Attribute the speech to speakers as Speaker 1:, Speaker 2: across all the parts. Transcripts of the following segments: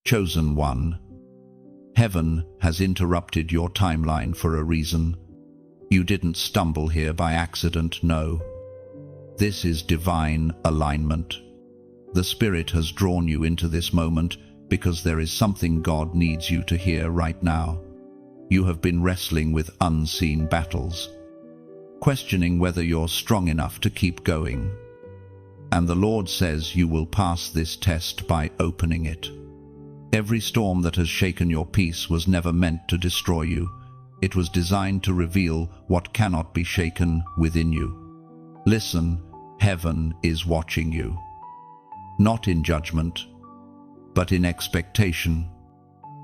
Speaker 1: Chosen one, heaven has interrupted your timeline for a reason. You didn't stumble here by accident, no. This is divine alignment. The Spirit has drawn you into this moment because there is something God needs you to hear right now. You have been wrestling with unseen battles, questioning whether you're strong enough to keep going. And the Lord says you will pass this test by opening it. Every storm that has shaken your peace was never meant to destroy you. It was designed to reveal what cannot be shaken within you. Listen, heaven is watching you. Not in judgment, but in expectation.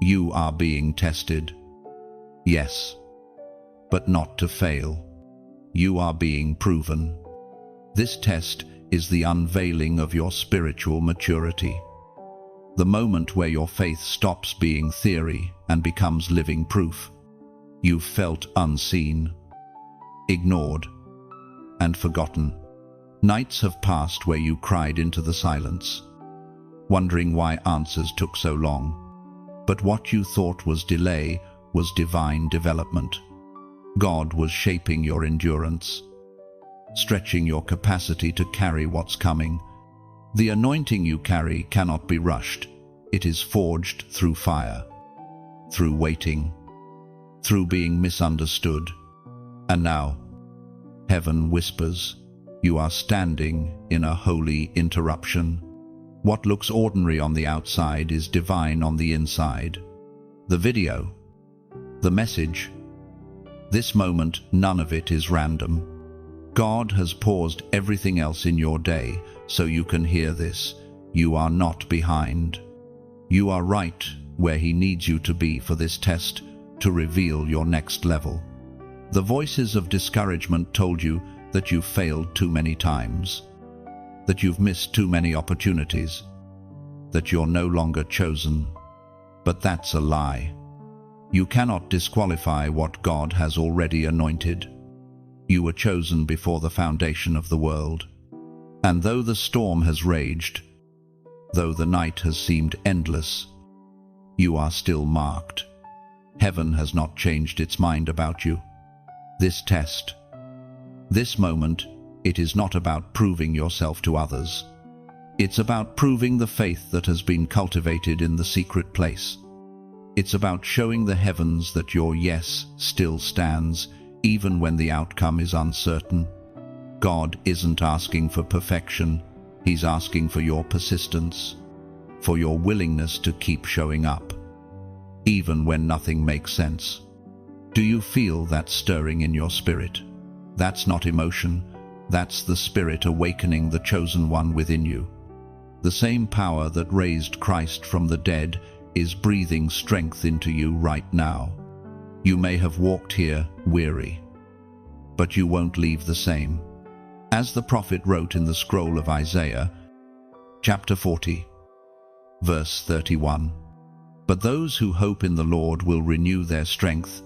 Speaker 1: You are being tested. Yes, but not to fail. You are being proven. This test is the unveiling of your spiritual maturity. The moment where your faith stops being theory and becomes living proof. You've felt unseen, ignored, and forgotten. Nights have passed where you cried into the silence, wondering why answers took so long. But what you thought was delay was divine development. God was shaping your endurance, stretching your capacity to carry what's coming. The anointing you carry cannot be rushed. It is forged through fire, through waiting, through being misunderstood. And now, heaven whispers, you are standing in a holy interruption. What looks ordinary on the outside is divine on the inside. The video, the message, this moment, none of it is random. God has paused everything else in your day so you can hear this. You are not behind. You are right where He needs you to be for this test to reveal your next level. The voices of discouragement told you that you've failed too many times, that you've missed too many opportunities, that you're no longer chosen. But that's a lie. You cannot disqualify what God has already anointed. You were chosen before the foundation of the world. And though the storm has raged, though the night has seemed endless, you are still marked. Heaven has not changed its mind about you. This test, this moment, it is not about proving yourself to others. It's about proving the faith that has been cultivated in the secret place. It's about showing the heavens that your yes still stands, even when the outcome is uncertain. God isn't asking for perfection. He's asking for your persistence, for your willingness to keep showing up, even when nothing makes sense. Do you feel that stirring in your spirit? That's not emotion. That's the Spirit awakening the chosen one within you. The same power that raised Christ from the dead is breathing strength into you right now. You may have walked here weary, but you won't leave the same. As the prophet wrote in the scroll of Isaiah, chapter 40, verse 31, "But those who hope in the Lord will renew their strength.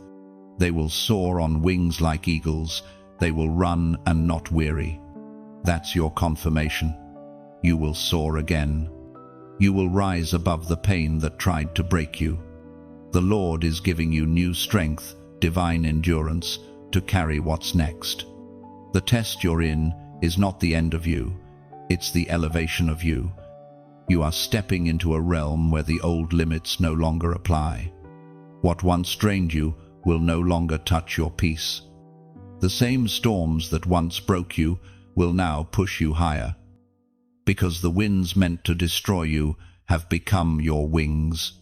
Speaker 1: They will soar on wings like eagles. They will run and not weary." That's your confirmation. You will soar again. You will rise above the pain that tried to break you. The Lord is giving you new strength, divine endurance, to carry what's next. The test you're in is not the end of you. It's the elevation of you. You are stepping into a realm where the old limits no longer apply. What once strained you will no longer touch your peace. The same storms that once broke you will now push you higher, because the winds meant to destroy you have become your wings.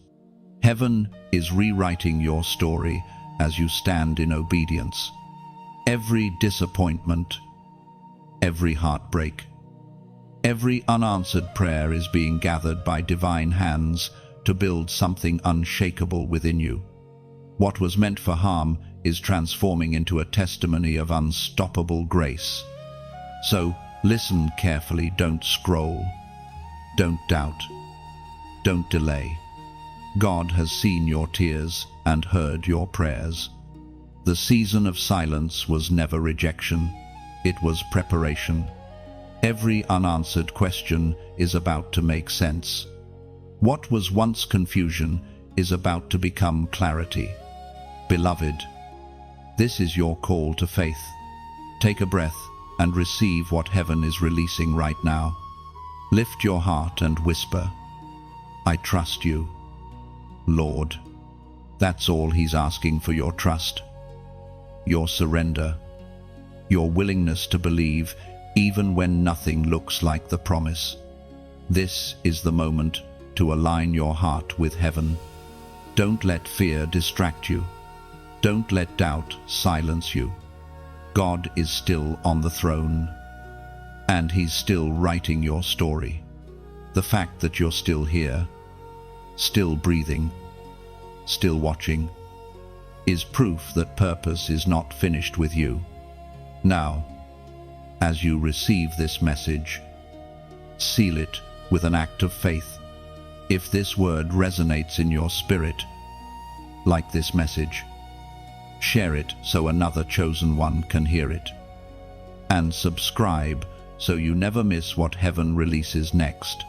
Speaker 1: Heaven is rewriting your story as you stand in obedience. Every disappointment, every heartbreak, every unanswered prayer is being gathered by divine hands to build something unshakable within you. What was meant for harm is transforming into a testimony of unstoppable grace. So listen carefully, don't scroll, don't doubt, don't delay. God has seen your tears and heard your prayers. The season of silence was never rejection, it was preparation. Every unanswered question is about to make sense. What was once confusion is about to become clarity. Beloved, this is your call to faith. Take a breath and receive what heaven is releasing right now. Lift your heart and whisper, I trust you, Lord. That's all he's asking for: your trust, your surrender, your willingness to believe even when nothing looks like the promise. This is the moment to align your heart with heaven. Don't let fear distract you. Don't let doubt silence you. God is still on the throne, and he's still writing your story. The fact that you're still here, still breathing, still watching, is proof that purpose is not finished with you. Now, as you receive this message, seal it with an act of faith. If this word resonates in your spirit, like this message, share it so another chosen one can hear it. And subscribe so you never miss what heaven releases next.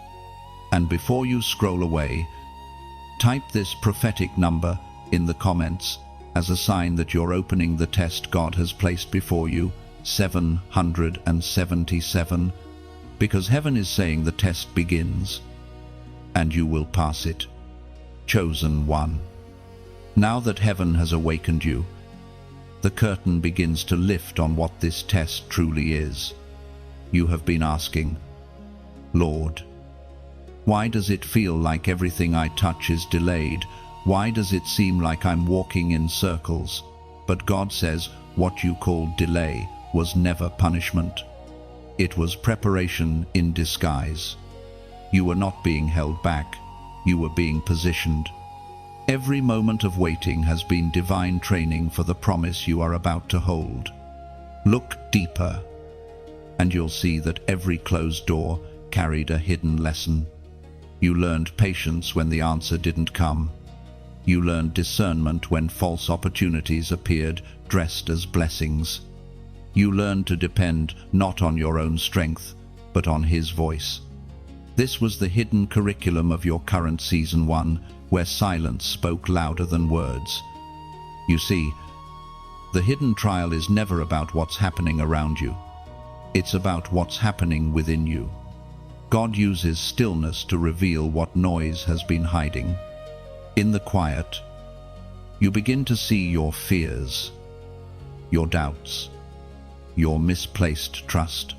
Speaker 1: And before you scroll away, type this prophetic number in the comments as a sign that you're opening the test God has placed before you, 777, because heaven is saying the test begins, and you will pass it. Chosen one. Now that heaven has awakened you, the curtain begins to lift on what this test truly is. You have been asking, Lord, why does it feel like everything I touch is delayed? Why does it seem like I'm walking in circles? But God says what you call delay was never punishment. It was preparation in disguise. You were not being held back. You were being positioned. Every moment of waiting has been divine training for the promise you are about to hold. Look deeper, and you'll see that every closed door carried a hidden lesson. You learned patience when the answer didn't come. You learned discernment when false opportunities appeared dressed as blessings. You learned to depend not on your own strength, but on His voice. This was the hidden curriculum of your current season 1, where silence spoke louder than words. You see, the hidden trial is never about what's happening around you. It's about what's happening within you. God uses stillness to reveal what noise has been hiding. In the quiet, you begin to see your fears, your doubts, your misplaced trust,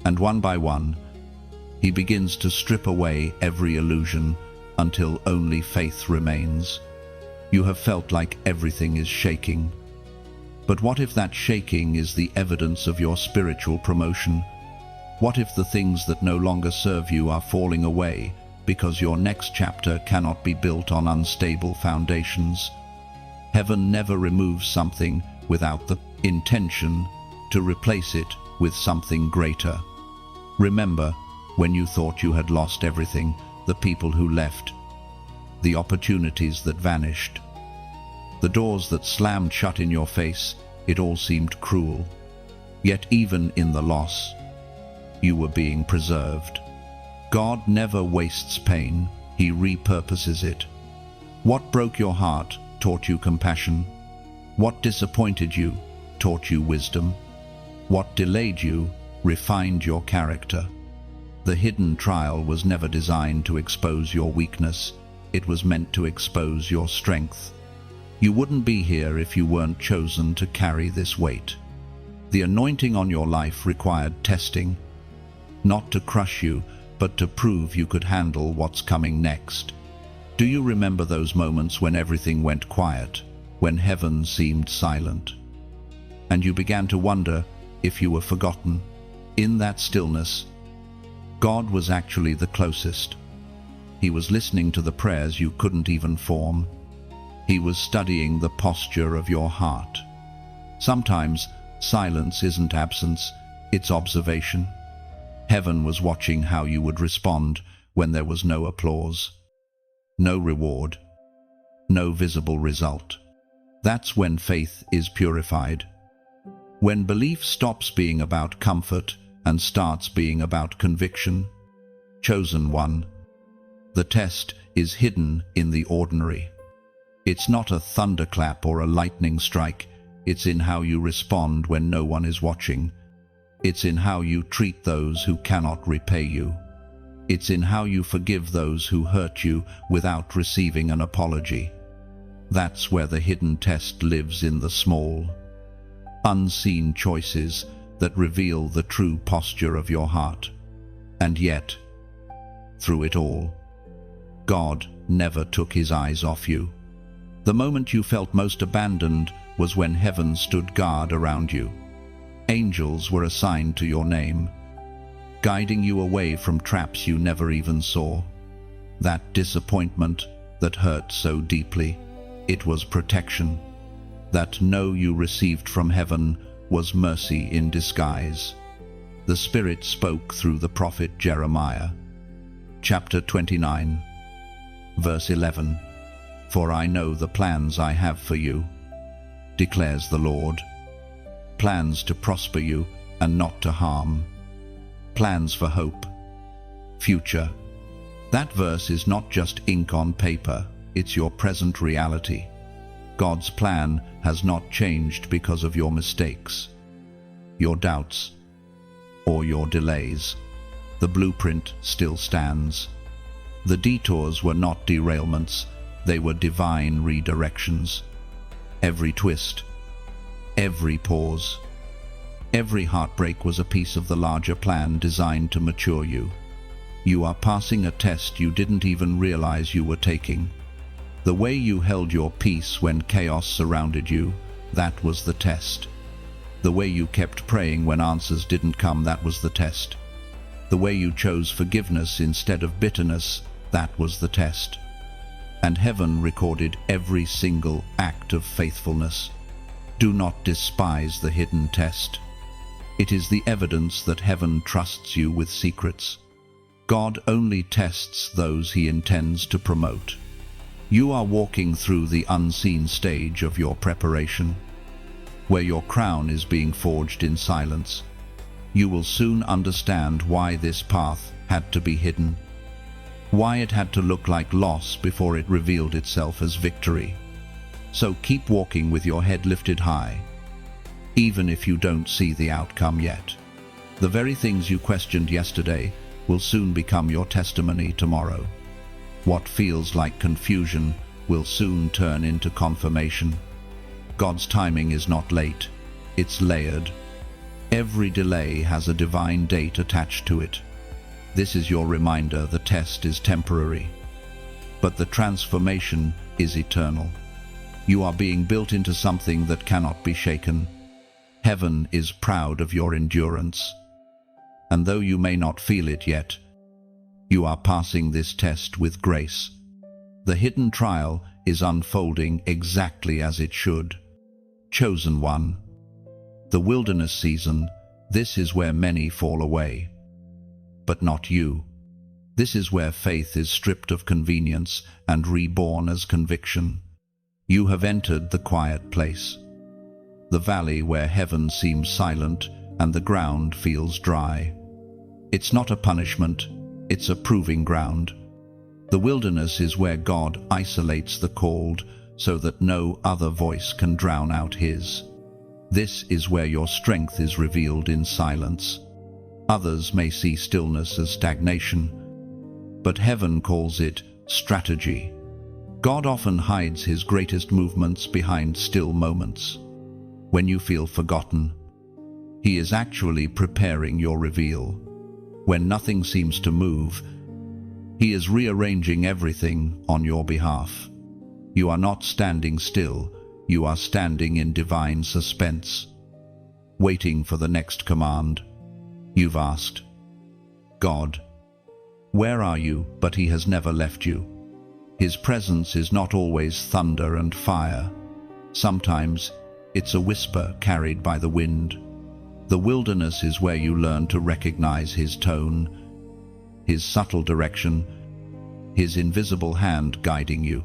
Speaker 1: and one by one, He begins to strip away every illusion until only faith remains. You have felt like everything is shaking. But what if that shaking is the evidence of your spiritual promotion? What if the things that no longer serve you are falling away because your next chapter cannot be built on unstable foundations? Heaven never removes something without the intention to replace it with something greater. Remember, when you thought you had lost everything, the people who left, the opportunities that vanished, the doors that slammed shut in your face, it all seemed cruel. Yet even in the loss, you were being preserved. God never wastes pain, He repurposes it. What broke your heart taught you compassion. What disappointed you taught you wisdom. What delayed you refined your character. The hidden trial was never designed to expose your weakness. It was meant to expose your strength. You wouldn't be here if you weren't chosen to carry this weight. The anointing on your life required testing, not to crush you, but to prove you could handle what's coming next. Do you remember those moments when everything went quiet, when heaven seemed silent, and you began to wonder if you were forgotten? In that stillness, God was actually the closest. He was listening to the prayers you couldn't even form. He was studying the posture of your heart. Sometimes silence isn't absence, it's observation. Heaven was watching how you would respond when there was no applause, no reward, no visible result. That's when faith is purified. When belief stops being about comfort and starts being about conviction. Chosen one, The test is hidden in the ordinary. It's not a thunderclap or a lightning strike. It's in how you respond when no one is watching. It's in how you treat those who cannot repay you. It's in how you forgive those who hurt you without receiving an apology. That's where the hidden test lives, in the small, unseen choices that reveal the true posture of your heart. And yet, through it all, God never took his eyes off you. The moment you felt most abandoned was when heaven stood guard around you. Angels were assigned to your name, guiding you away from traps you never even saw. That disappointment that hurt so deeply, it was protection. That no you received from heaven was mercy in disguise. The Spirit spoke through the prophet Jeremiah. Chapter 29, verse 11. For I know the plans I have for you, declares the Lord. Plans to prosper you and not to harm. Plans for hope, future. That verse is not just ink on paper, it's your present reality. God's plan has not changed because of your mistakes, your doubts, or your delays. The blueprint still stands. The detours were not derailments, they were divine redirections. Every twist, every pause, every heartbreak was a piece of the larger plan designed to mature you. You are passing a test you didn't even realize you were taking. The way you held your peace when chaos surrounded you, that was the test. The way you kept praying when answers didn't come, that was the test. The way you chose forgiveness instead of bitterness, that was the test. And heaven recorded every single act of faithfulness. Do not despise the hidden test. It is the evidence that heaven trusts you with secrets. God only tests those he intends to promote. You are walking through the unseen stage of your preparation, where your crown is being forged in silence. You will soon understand why this path had to be hidden, why it had to look like loss before it revealed itself as victory. So keep walking with your head lifted high, even if you don't see the outcome yet. The very things you questioned yesterday will soon become your testimony tomorrow. What feels like confusion will soon turn into confirmation. God's timing is not late, it's layered. Every delay has a divine date attached to it. This is your reminder the test is temporary, but the transformation is eternal. You are being built into something that cannot be shaken. Heaven is proud of your endurance. And though you may not feel it yet, you are passing this test with grace. The hidden trial is unfolding exactly as it should. Chosen one. The wilderness season, this is where many fall away. But not you. This is where faith is stripped of convenience and reborn as conviction. You have entered the quiet place, the valley where heaven seems silent and the ground feels dry. It's not a punishment, it's a proving ground. The wilderness is where God isolates the called so that no other voice can drown out his. This is where your strength is revealed in silence. Others may see stillness as stagnation, but heaven calls it strategy. God often hides his greatest movements behind still moments. When you feel forgotten, he is actually preparing your reveal. When nothing seems to move, he is rearranging everything on your behalf. You are not standing still, you are standing in divine suspense, waiting for the next command. You've asked, God, where are you? But he has never left you. His presence is not always thunder and fire. Sometimes it's a whisper carried by the wind. The wilderness is where you learn to recognize his tone, his subtle direction, his invisible hand guiding you.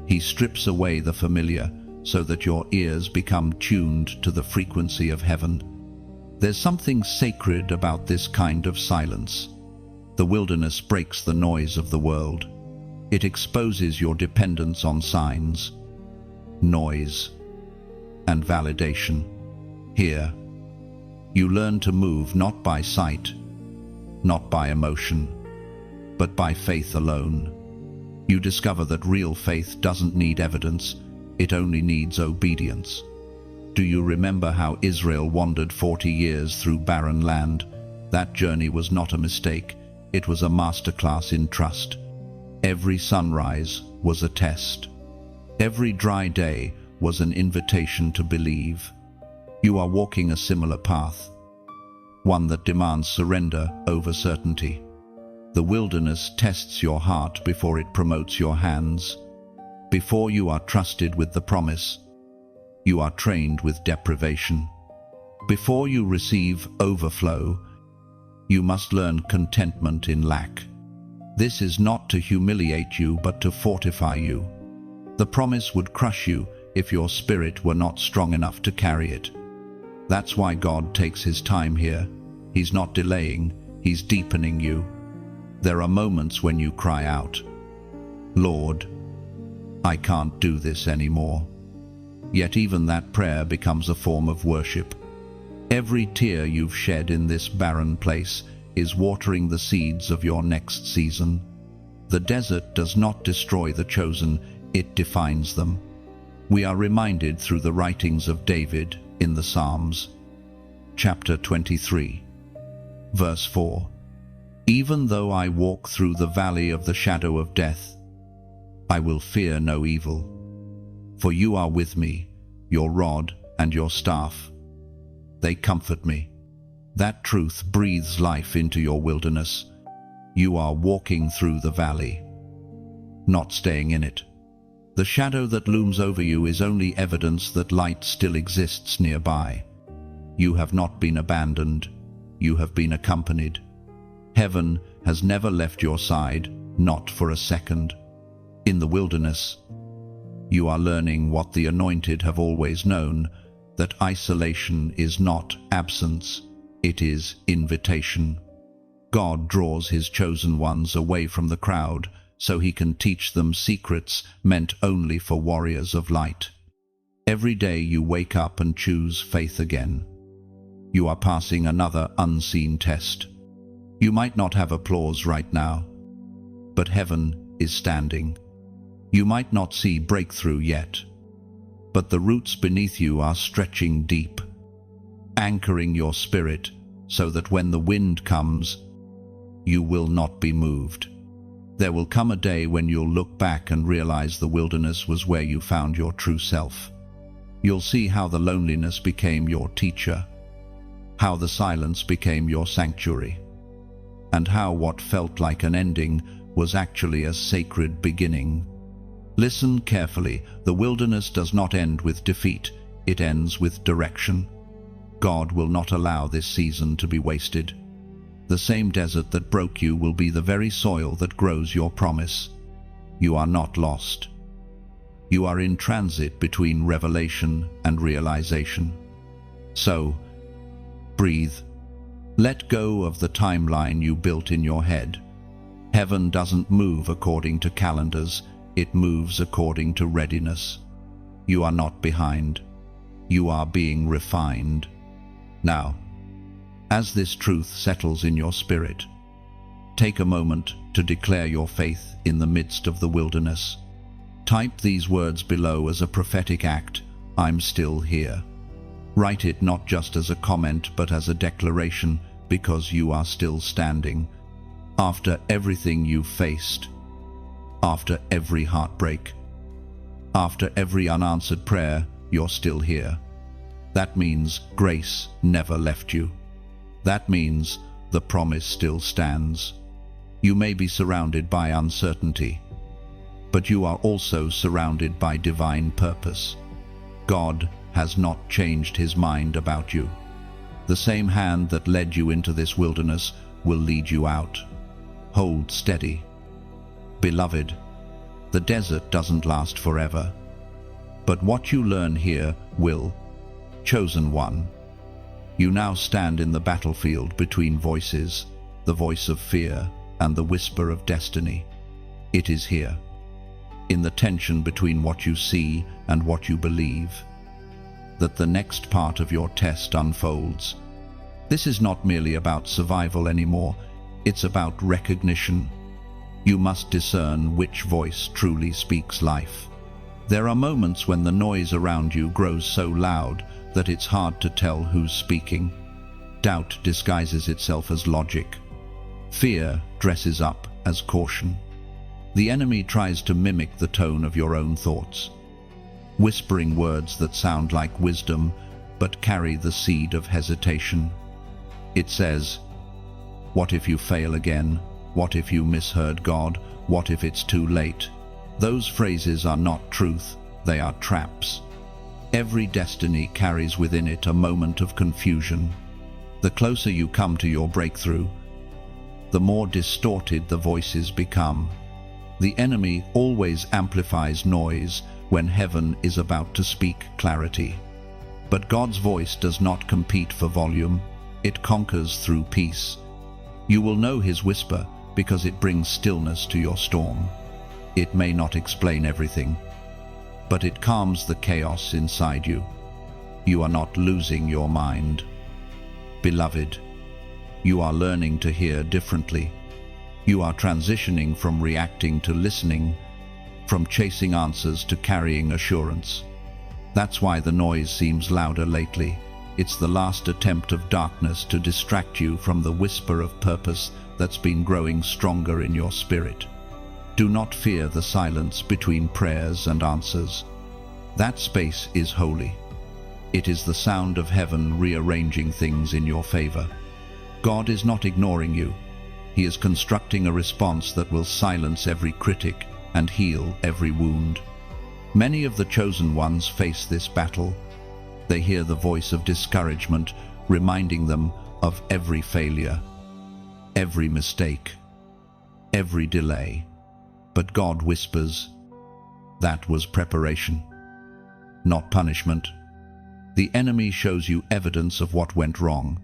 Speaker 1: He strips away the familiar so that your ears become tuned to the frequency of heaven. There's something sacred about this kind of silence. The wilderness breaks the noise of the world. It exposes your dependence on signs, noise, and validation. Here, you learn to move not by sight, not by emotion, but by faith alone. You discover that real faith doesn't need evidence, it only needs obedience. Do you remember how Israel wandered 40 years through barren land? That journey was not a mistake, it was a masterclass in trust. Every sunrise was a test. Every dry day was an invitation to believe. You are walking a similar path, one that demands surrender over certainty. The wilderness tests your heart before it promotes your hands. Before you are trusted with the promise, you are trained with deprivation. Before you receive overflow, you must learn contentment in lack. This is not to humiliate you, but to fortify you. The promise would crush you if your spirit were not strong enough to carry it. That's why God takes his time here. He's not delaying, he's deepening you. There are moments when you cry out, "Lord, I can't do this anymore." Yet even that prayer becomes a form of worship. Every tear you've shed in this barren place is watering the seeds of your next season. The desert does not destroy the chosen, it defines them. We are reminded through the writings of David in the Psalms. Chapter 23, verse 4. Even though I walk through the valley of the shadow of death, I will fear no evil. For you are with me, your rod and your staff. They comfort me. That truth breathes life into your wilderness. You are walking through the valley, not staying in it. The shadow that looms over you is only evidence that light still exists nearby. You have not been abandoned. You have been accompanied. Heaven has never left your side, not for a second. In the wilderness, you are learning what the anointed have always known, that isolation is not absence, it is invitation. God draws his chosen ones away from the crowd so he can teach them secrets meant only for warriors of light. Every day you wake up and choose faith again. You are passing another unseen test. You might not have applause right now, but heaven is standing. You might not see breakthrough yet, but the roots beneath you are stretching deep, anchoring your spirit so that when the wind comes, you will not be moved. There will come a day when you'll look back and realize the wilderness was where you found your true self. You'll see how the loneliness became your teacher, how the silence became your sanctuary, and how what felt like an ending was actually a sacred beginning. Listen carefully. The wilderness does not end with defeat, it ends with direction. God will not allow this season to be wasted. The same desert that broke you will be the very soil that grows your promise. You are not lost. You are in transit between revelation and realization. So, breathe. Let go of the timeline you built in your head. Heaven doesn't move according to calendars, it moves according to readiness. You are not behind. You are being refined. Now, as this truth settles in your spirit, take a moment to declare your faith in the midst of the wilderness. Type these words below as a prophetic act, "I'm still here." Write it not just as a comment but as a declaration, because you are still standing. After everything you've faced, after every heartbreak, after every unanswered prayer, you're still here. That means grace never left you. That means the promise still stands. You may be surrounded by uncertainty, but you are also surrounded by divine purpose. God has not changed his mind about you. The same hand that led you into this wilderness will lead you out. Hold steady. Beloved, the desert doesn't last forever, but what you learn here will. Chosen one, you now stand in the battlefield between voices, the voice of fear, and the whisper of destiny. It is here, in the tension between what you see and what you believe, that the next part of your test unfolds. This is not merely about survival anymore, it's about recognition. You must discern which voice truly speaks life. There are moments when the noise around you grows so loud that it's hard to tell who's speaking. Doubt disguises itself as logic. Fear dresses up as caution. The enemy tries to mimic the tone of your own thoughts, whispering words that sound like wisdom but carry the seed of hesitation. It says, "What if you fail again? What if you misheard God? What if it's too late?" Those phrases are not truth, they are traps. Every destiny carries within it a moment of confusion. The closer you come to your breakthrough, the more distorted the voices become. The enemy always amplifies noise when heaven is about to speak clarity. But God's voice does not compete for volume, it conquers through peace. You will know his whisper because it brings stillness to your storm. It may not explain everything, but it calms the chaos inside you. You are not losing your mind. Beloved, you are learning to hear differently. You are transitioning from reacting to listening, from chasing answers to carrying assurance. That's why the noise seems louder lately. It's the last attempt of darkness to distract you from the whisper of purpose that's been growing stronger in your spirit. Do not fear the silence between prayers and answers. That space is holy. It is the sound of heaven rearranging things in your favor. God is not ignoring you. He is constructing a response that will silence every critic and heal every wound. Many of the chosen ones face this battle. They hear the voice of discouragement, reminding them of every failure, every mistake, every delay. But God whispers, that was preparation, not punishment. The enemy shows you evidence of what went wrong.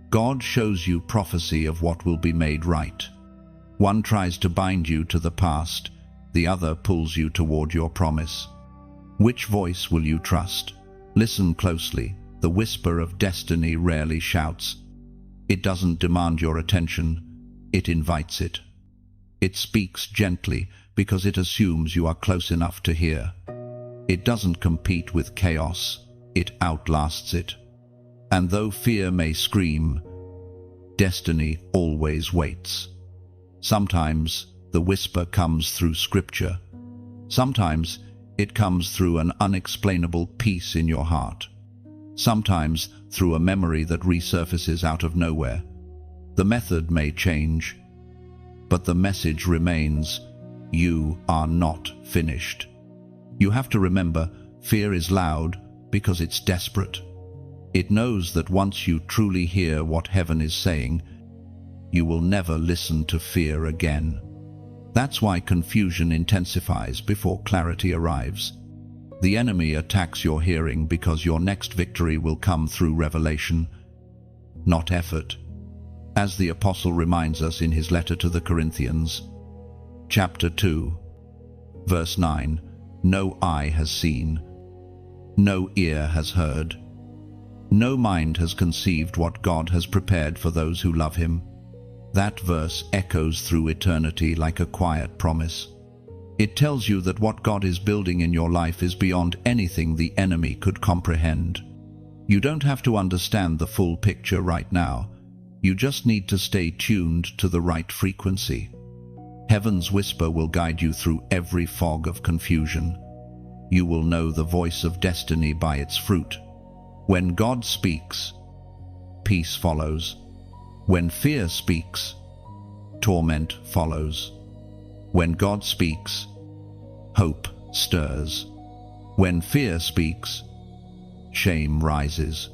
Speaker 1: God shows you prophecy of what will be made right. One tries to bind you to the past, the other pulls you toward your promise. Which voice will you trust? Listen closely. The whisper of destiny rarely shouts. It doesn't demand your attention, it invites it. It speaks gently because it assumes you are close enough to hear. It doesn't compete with chaos, it outlasts it. And though fear may scream, destiny always waits. Sometimes the whisper comes through scripture. Sometimes it comes through an unexplainable peace in your heart. Sometimes through a memory that resurfaces out of nowhere. The method may change, but the message remains, you are not finished. You have to remember, fear is loud because it's desperate. It knows that once you truly hear what heaven is saying, you will never listen to fear again. That's why confusion intensifies before clarity arrives. The enemy attacks your hearing because your next victory will come through revelation, not effort. As the apostle reminds us in his letter to the Corinthians, chapter 2, verse 9, no eye has seen, no ear has heard, no mind has conceived what God has prepared for those who love him. That verse echoes through eternity like a quiet promise. It tells you that what God is building in your life is beyond anything the enemy could comprehend. You don't have to understand the full picture right now. You just need to stay tuned to the right frequency. Heaven's whisper will guide you through every fog of confusion. You will know the voice of destiny by its fruit. When God speaks, peace follows. When fear speaks, torment follows. When God speaks, hope stirs. When fear speaks, shame rises.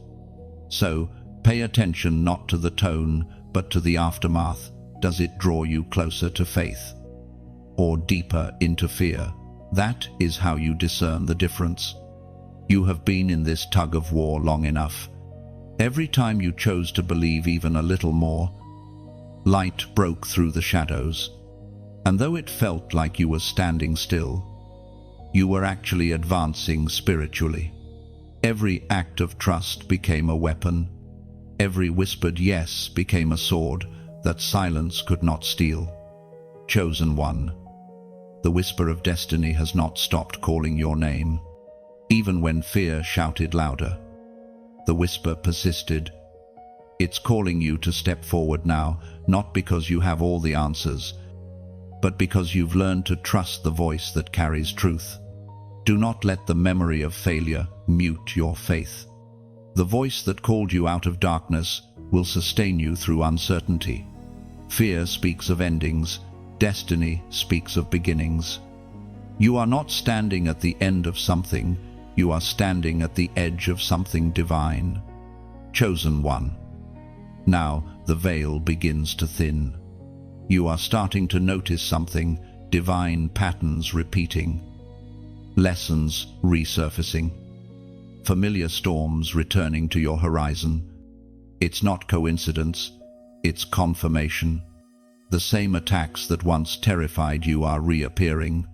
Speaker 1: So, pay attention not to the tone, but to the aftermath. Does it draw you closer to faith, or deeper into fear? That is how you discern the difference. You have been in this tug of war long enough. Every time you chose to believe even a little more, Light broke through the shadows, and though it felt like you were standing still, you were actually advancing spiritually. Every act of trust became a weapon. Every whispered yes became a sword that silence could not steal. Chosen one, the whisper of destiny has not stopped calling your name. Even when fear shouted louder, the whisper persisted. It's calling you to step forward now, not because you have all the answers, but because you've learned to trust the voice that carries truth. Do not let the memory of failure mute your faith. The voice that called you out of darkness will sustain you through uncertainty. Fear speaks of endings, destiny speaks of beginnings. You are not standing at the end of something, you are standing at the edge of something divine. Chosen one. Now the veil begins to thin. You are starting to notice something, divine patterns repeating, lessons resurfacing, familiar storms returning to your horizon. It's not coincidence, it's confirmation. The same attacks that once terrified you are reappearing.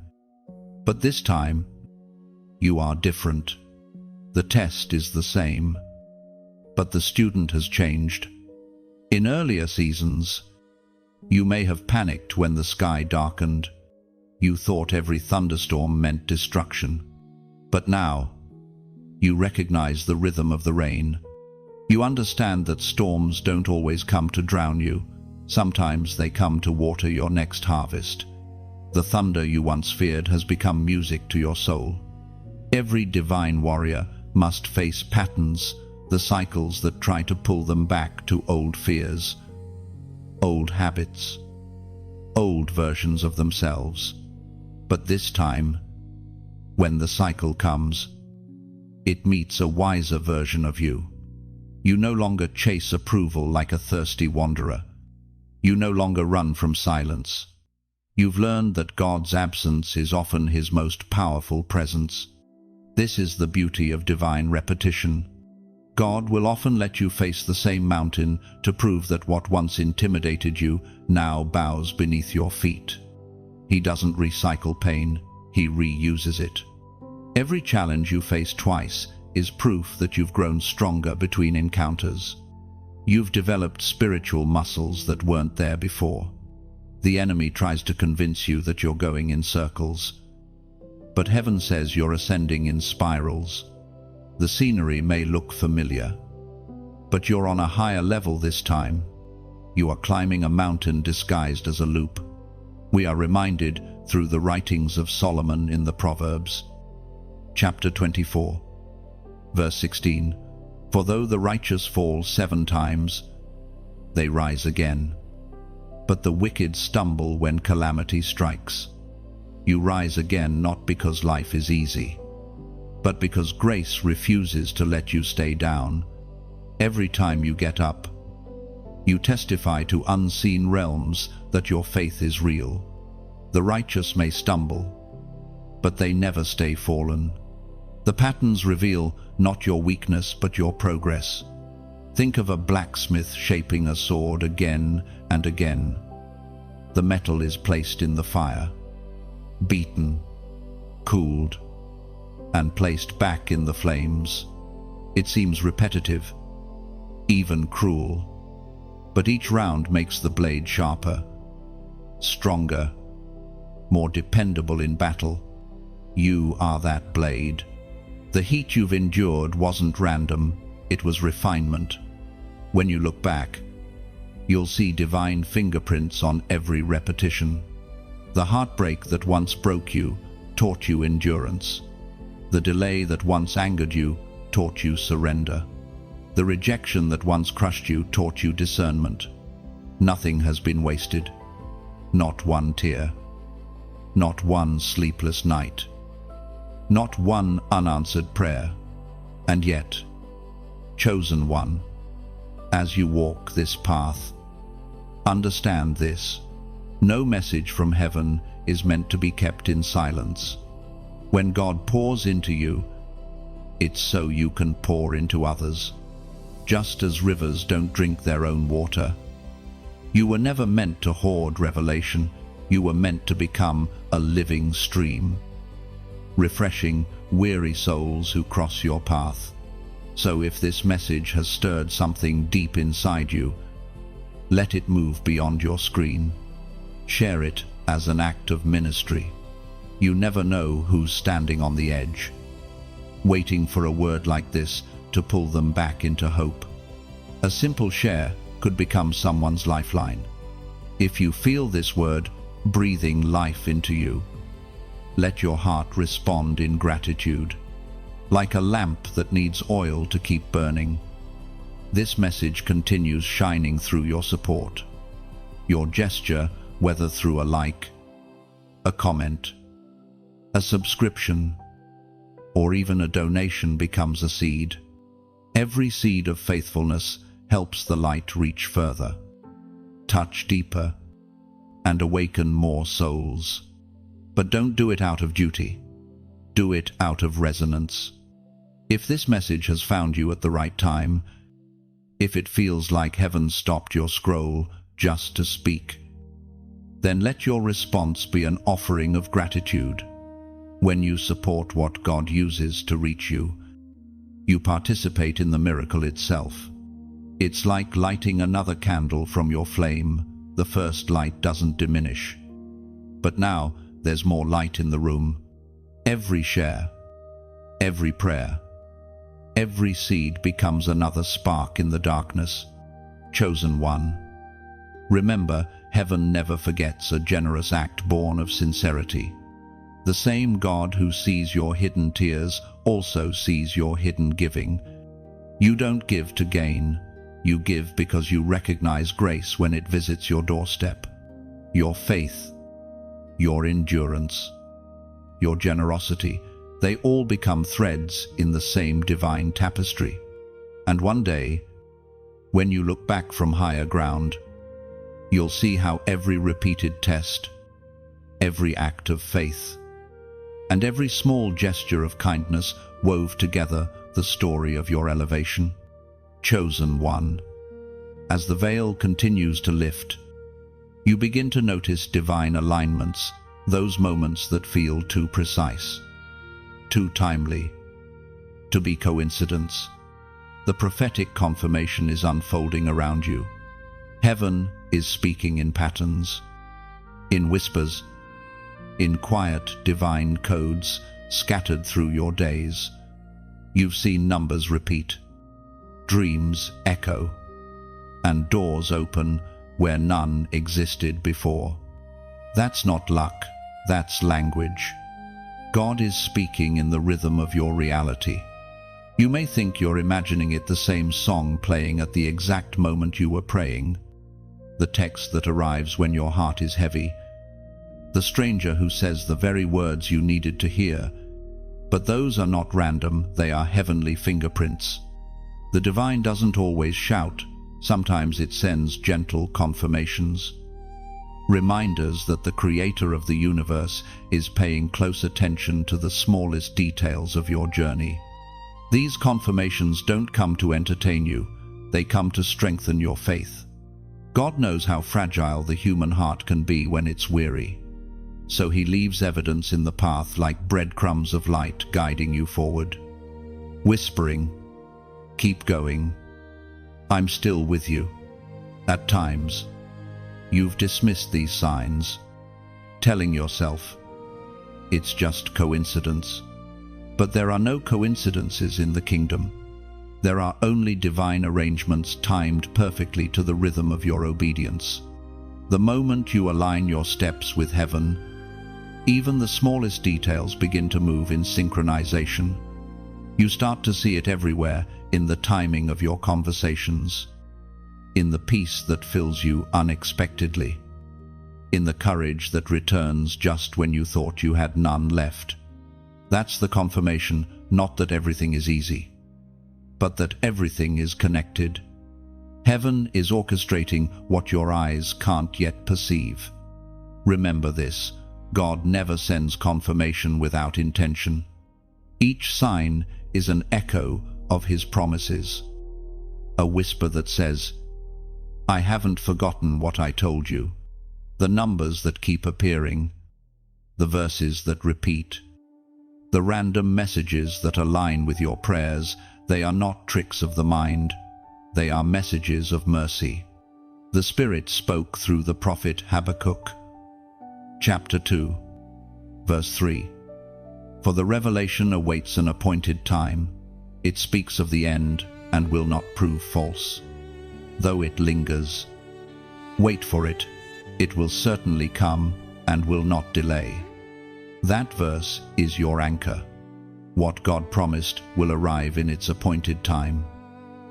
Speaker 1: But this time, you are different. The test is the same, but the student has changed. In earlier seasons, you may have panicked when the sky darkened. You thought every thunderstorm meant destruction. But now, you recognize the rhythm of the rain. You understand that storms don't always come to drown you. Sometimes they come to water your next harvest. The thunder you once feared has become music to your soul. Every divine warrior must face patterns, the cycles that try to pull them back to old fears, old habits, old versions of themselves. But this time, when the cycle comes, it meets a wiser version of you. You no longer chase approval like a thirsty wanderer. You no longer run from silence. You've learned that God's absence is often His most powerful presence. This is the beauty of divine repetition. God will often let you face the same mountain to prove that what once intimidated you now bows beneath your feet. He doesn't recycle pain, He reuses it. Every challenge you face twice is proof that you've grown stronger between encounters. You've developed spiritual muscles that weren't there before. The enemy tries to convince you that you're going in circles, but heaven says you're ascending in spirals. The scenery may look familiar, but you're on a higher level this time. You are climbing a mountain disguised as a loop. We are reminded through the writings of Solomon in the Proverbs. Chapter 24, verse 16. For though the righteous fall 7 times, they rise again. But the wicked stumble when calamity strikes. You rise again not because life is easy, but because grace refuses to let you stay down. Every time you get up, you testify to unseen realms that your faith is real. The righteous may stumble, but they never stay fallen. The patterns reveal not your weakness but your progress. Think of a blacksmith shaping a sword again and again. The metal is placed in the fire, beaten, cooled, and placed back in the flames. It seems repetitive, even cruel, but each round makes the blade sharper, stronger, more dependable in battle. You are that blade. The heat you've endured wasn't random, it was refinement. When you look back, you'll see divine fingerprints on every repetition. The heartbreak that once broke you taught you endurance. The delay that once angered you taught you surrender. The rejection that once crushed you taught you discernment. Nothing has been wasted. Not one tear. Not one sleepless night. Not one unanswered prayer. And yet, chosen one, as you walk this path, understand this: no message from heaven is meant to be kept in silence. When God pours into you, it's so you can pour into others. Just as rivers don't drink their own water, You were never meant to hoard revelation. You were meant to become a living stream, refreshing weary souls who cross your path. So if this message has stirred something deep inside you, let it move beyond your screen. Share it as an act of ministry. You never know who's standing on the edge, waiting for a word like this to pull them back into hope. A simple share could become someone's lifeline. If you feel this word breathing life into you, let your heart respond in gratitude, like a lamp that needs oil to keep burning. This message continues shining through your support. Your gesture, whether through a like, a comment, a subscription, or even a donation, becomes a seed. Every seed of faithfulness helps the light reach further, touch deeper, and awaken more souls. But don't do it out of duty. Do it out of resonance. If this message has found you at the right time, if it feels like heaven stopped your scroll just to speak, then let your response be an offering of gratitude. When you support what God uses to reach you, you participate in the miracle itself. It's like lighting another candle from your flame. The first light doesn't diminish, but now there's more light in the room. Every share, every prayer, every seed becomes another spark in the darkness. Chosen one. Remember, heaven never forgets a generous act born of sincerity. The same God who sees your hidden tears also sees your hidden giving. You don't give to gain. You give because you recognize grace when it visits your doorstep. Your faith, your endurance, your generosity, they all become threads in the same divine tapestry. And one day, when you look back from higher ground, you'll see how every repeated test, every act of faith, and every small gesture of kindness wove together the story of your elevation. Chosen one. As the veil continues to lift, you begin to notice divine alignments, those moments that feel too precise, too timely, to be coincidence. The prophetic confirmation is unfolding around you. Heaven is speaking in patterns, in whispers, in quiet divine codes scattered through your days. You've seen numbers repeat, dreams echo, and doors open where none existed before. That's not luck, that's language. God is speaking in the rhythm of your reality. You may think you're imagining it, the same song playing at the exact moment you were praying, the text that arrives when your heart is heavy, the stranger who says the very words you needed to hear. But those are not random, they are heavenly fingerprints. The divine doesn't always shout. Sometimes it sends gentle confirmations, reminders that the creator of the universe is paying close attention to the smallest details of your journey. These confirmations don't come to entertain you, they come to strengthen your faith. God knows how fragile the human heart can be when it's weary, so he leaves evidence in the path like breadcrumbs of light guiding you forward, whispering, "Keep going. I'm still with you." At times, you've dismissed these signs, telling yourself, it's just coincidence. But there are no coincidences in the kingdom. There are only divine arrangements timed perfectly to the rhythm of your obedience. The moment you align your steps with heaven, even the smallest details begin to move in synchronization. You start to see it everywhere, in the timing of your conversations, in the peace that fills you unexpectedly, in the courage that returns just when you thought you had none left. That's the confirmation, not that everything is easy, but that everything is connected. Heaven is orchestrating what your eyes can't yet perceive. Remember this, God never sends confirmation without intention. Each sign is an echo of his promises, a whisper that says, I haven't forgotten what I told you. The numbers that keep appearing, the verses that repeat, the random messages that align with your prayers, they are not tricks of the mind. They are messages of mercy. The Spirit spoke through the prophet Habakkuk. Chapter 2, verse 3. For the revelation awaits an appointed time. It speaks of the end and will not prove false. Though it lingers, wait for it. It will certainly come and will not delay. That verse is your anchor. What God promised will arrive in its appointed time.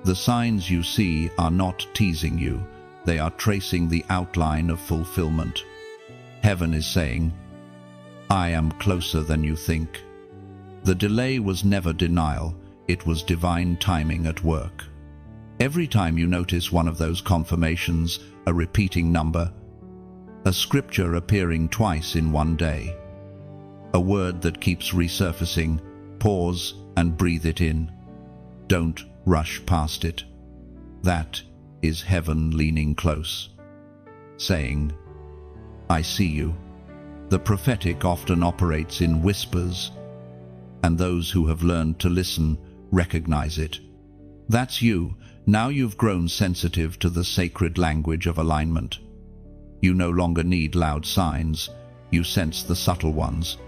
Speaker 1: The signs you see are not teasing you. They are tracing the outline of fulfillment. Heaven is saying, I am closer than you think. The delay was never denial. It was divine timing at work. Every time you notice one of those confirmations, a repeating number, a scripture appearing twice in one day, a word that keeps resurfacing, pause and breathe it in. Don't rush past it. That is heaven leaning close, saying, I see you. The prophetic often operates in whispers, and those who have learned to listen recognize it. That's you. Now you've grown sensitive to the sacred language of alignment. You no longer need loud signs. You sense the subtle ones.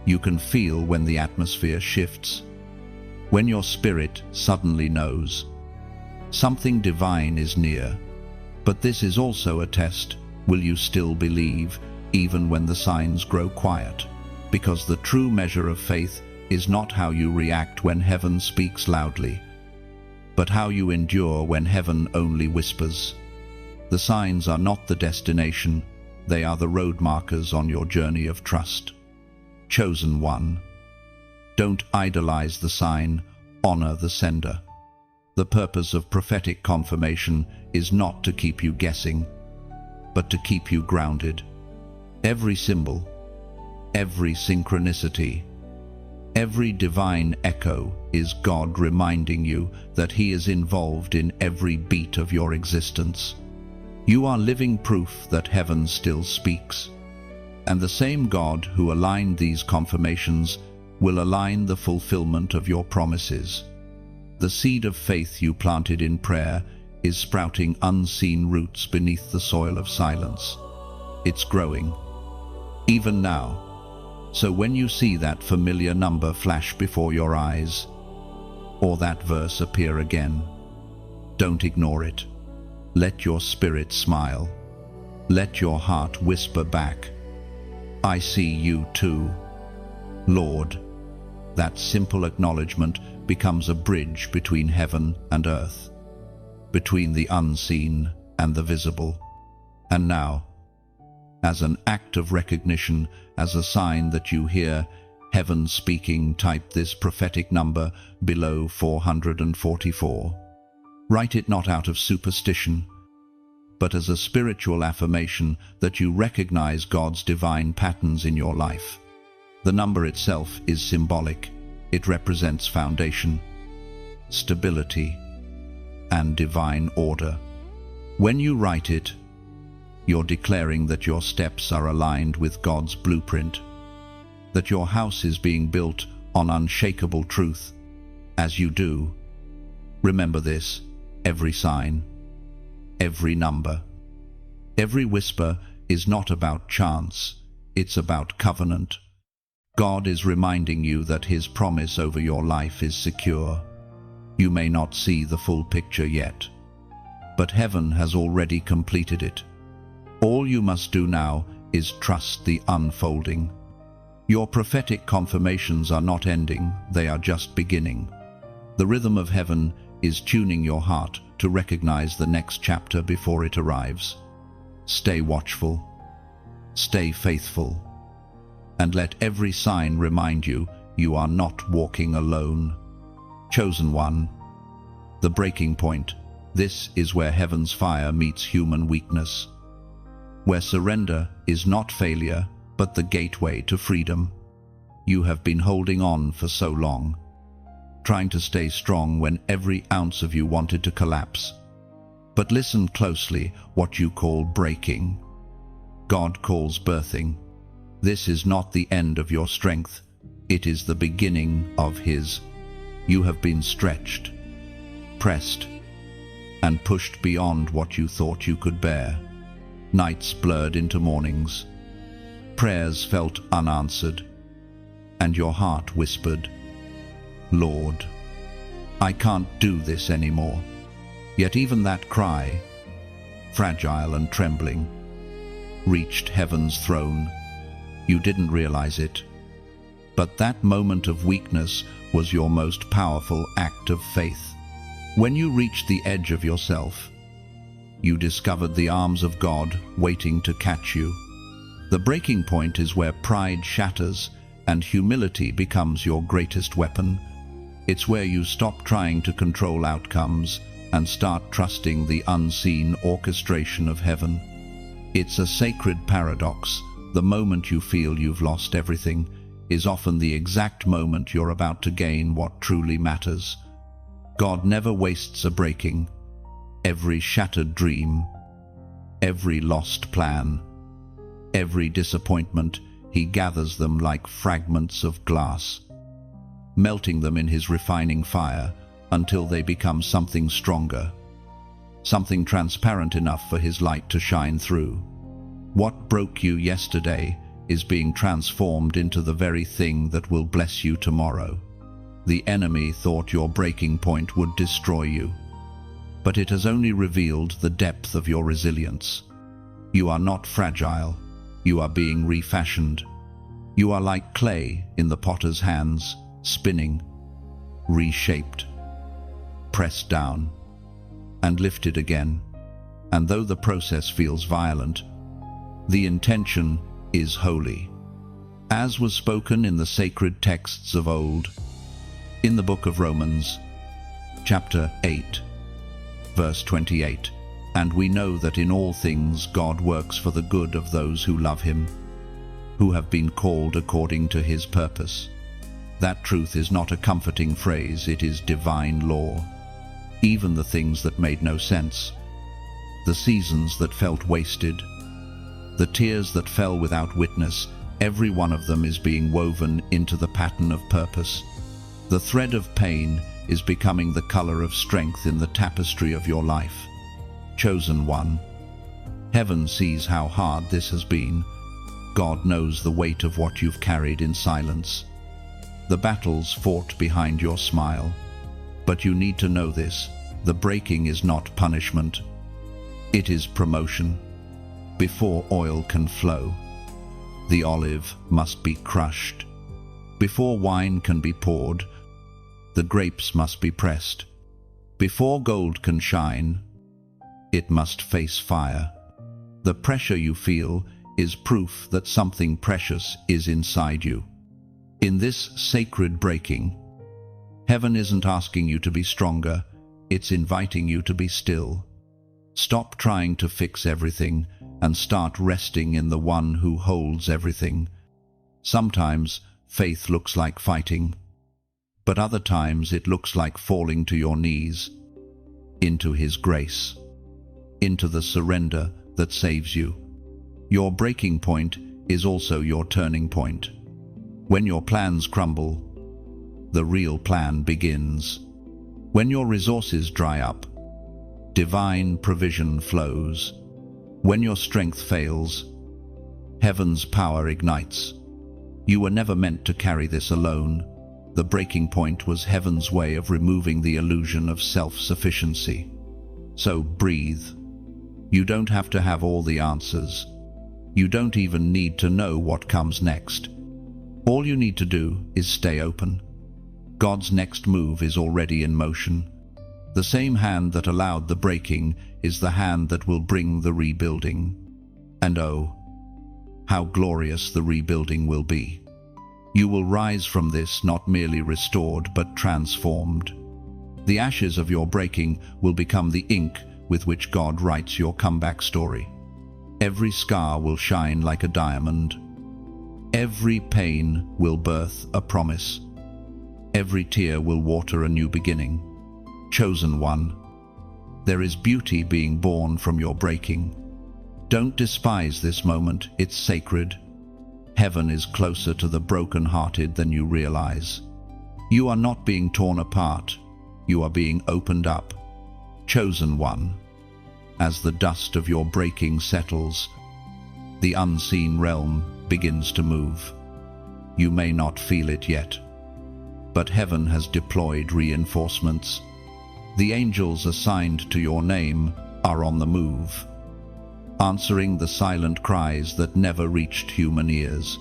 Speaker 1: You can feel when the atmosphere shifts, when your spirit suddenly knows something divine is near. But this is also a test. Will you still believe, even when the signs grow quiet? Because the true measure of faith is not how you react when heaven speaks loudly, but how you endure when heaven only whispers. The signs are not the destination. They are the road markers on your journey of trust. Chosen one. Don't idolize the sign, honor the sender. The purpose of prophetic confirmation is not to keep you guessing, but to keep you grounded. Every symbol, every synchronicity, every divine echo is God reminding you that He is involved in every beat of your existence. You are living proof that heaven still speaks. And the same God who aligned these confirmations will align the fulfillment of your promises. The seed of faith you planted in prayer is sprouting unseen roots beneath the soil of silence. It's growing, even now. So when you see that familiar number flash before your eyes, or that verse appear again, don't ignore it. Let your spirit smile. Let your heart whisper back, I see you too, Lord. That simple acknowledgement becomes a bridge between heaven and earth, between the unseen and the visible. And now, as an act of recognition, as a sign that you hear heaven speaking, type this prophetic number below 444. Write it not out of superstition, but as a spiritual affirmation that you recognize God's divine patterns in your life. The number itself is symbolic. It represents foundation, stability, and divine order. When you write it, you're declaring that your steps are aligned with God's blueprint, that your house is being built on unshakable truth. As you do, remember this: every sign, every number, every whisper is not about chance, it's about covenant. God is reminding you that His promise over your life is secure. You may not see the full picture yet, but heaven has already completed it. All you must do now is trust the unfolding. Your prophetic confirmations are not ending, they are just beginning. The rhythm of heaven is tuning your heart to recognize the next chapter before it arrives. Stay watchful, stay faithful, and let every sign remind you you are not walking alone. Chosen one, the breaking point. This is where heaven's fire meets human weakness, where surrender is not failure, but the gateway to freedom. You have been holding on for so long, trying to stay strong when every ounce of you wanted to collapse. But listen closely, what you call breaking, God calls birthing. This is not the end of your strength. It is the beginning of His. You have been stretched, pressed, and pushed beyond what you thought you could bear. Nights blurred into mornings. Prayers felt unanswered. And your heart whispered, Lord, I can't do this anymore. Yet even that cry, fragile and trembling, reached heaven's throne. You didn't realize it. But that moment of weakness was your most powerful act of faith. When you reached the edge of yourself, you discovered the arms of God waiting to catch you. The breaking point is where pride shatters and humility becomes your greatest weapon. It's where you stop trying to control outcomes and start trusting the unseen orchestration of heaven. It's a sacred paradox. The moment you feel you've lost everything is often the exact moment you're about to gain what truly matters. God never wastes a breaking. Every shattered dream, every lost plan, every disappointment, He gathers them like fragments of glass, melting them in His refining fire until they become something stronger, something transparent enough for His light to shine through. What broke you yesterday is being transformed into the very thing that will bless you tomorrow. The enemy thought your breaking point would destroy you, but it has only revealed the depth of your resilience. You are not fragile. You are being refashioned. You are like clay in the potter's hands, spinning, reshaped, pressed down, and lifted again. And though the process feels violent, the intention is holy. As was spoken in the sacred texts of old, in the book of Romans, chapter 8, verse 28, and we know that in all things God works for the good of those who love Him, who have been called according to His purpose. That truth is not a comforting phrase, it is divine law. Even the things that made no sense, the seasons that felt wasted, the tears that fell without witness, every one of them is being woven into the pattern of purpose. The thread of pain is becoming the color of strength in the tapestry of your life. Chosen one, heaven sees how hard this has been. God knows the weight of what you've carried in silence. The battles fought behind your smile. But you need to know this, the breaking is not punishment. It is promotion. Before oil can flow, the olive must be crushed. Before wine can be poured, the grapes must be pressed. Before gold can shine, it must face fire. The pressure you feel is proof that something precious is inside you. In this sacred breaking, heaven isn't asking you to be stronger, it's inviting you to be still. Stop trying to fix everything and start resting in the one who holds everything. Sometimes faith looks like fighting, but other times it looks like falling to your knees, into His grace, into the surrender that saves you. Your breaking point is also your turning point. When your plans crumble, the real plan begins. When your resources dry up, divine provision flows. When your strength fails, heaven's power ignites. You were never meant to carry this alone. The breaking point was heaven's way of removing the illusion of self-sufficiency. So breathe. You don't have to have all the answers. You don't even need to know what comes next. All you need to do is stay open. God's next move is already in motion. The same hand that allowed the breaking is the hand that will bring the rebuilding. And oh, how glorious the rebuilding will be. You will rise from this not merely restored but transformed. The ashes of your breaking will become the ink with which God writes your comeback story. Every scar will shine like a diamond. Every pain will birth a promise. Every tear will water a new beginning. Chosen one, There is beauty being born from your breaking. Don't despise this moment, it's sacred. Heaven is closer to the broken-hearted than you realize. You are not being torn apart, you are being opened up. Chosen one, as the dust of your breaking settles, the unseen realm begins to move. You may not feel it yet, but heaven has deployed reinforcements. The angels assigned to your name are on the move, answering the silent cries that never reached human ears.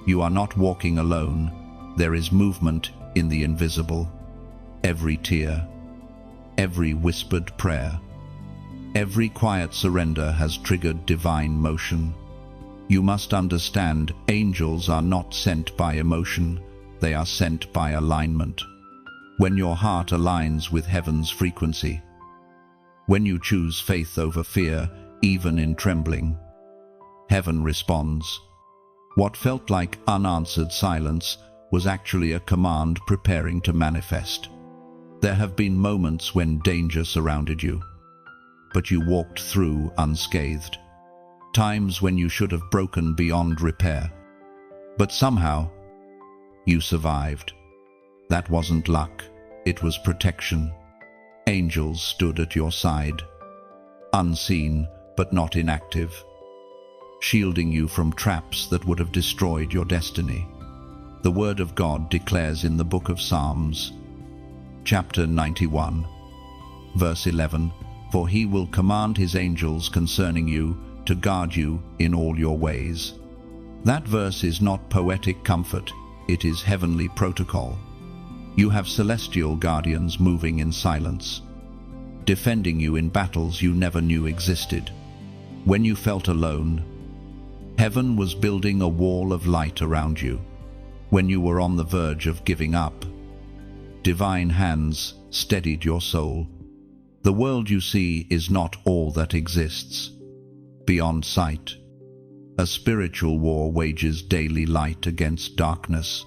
Speaker 1: You are not walking alone. There is movement in the invisible. Every tear, every whispered prayer, every quiet surrender has triggered divine motion. You must understand, angels are not sent by emotion, they are sent by alignment. When your heart aligns with heaven's frequency, when you choose faith over fear, even in trembling, heaven responds. What felt like unanswered silence was actually a command preparing to manifest. There have been moments when danger surrounded you, but you walked through unscathed. Times when you should have broken beyond repair, but somehow you survived. That wasn't luck, it was protection. Angels stood at your side, unseen but not inactive, shielding you from traps that would have destroyed your destiny. The Word of God declares in the book of Psalms, chapter 91, verse 11, "For he will command his angels concerning you to guard you in all your ways." That verse is not poetic comfort, it is heavenly protocol. You have celestial guardians moving in silence, defending you in battles you never knew existed. When you felt alone, heaven was building a wall of light around you. When you were on the verge of giving up, divine hands steadied your soul. The world you see is not all that exists. Beyond sight, a spiritual war wages daily, light against darkness,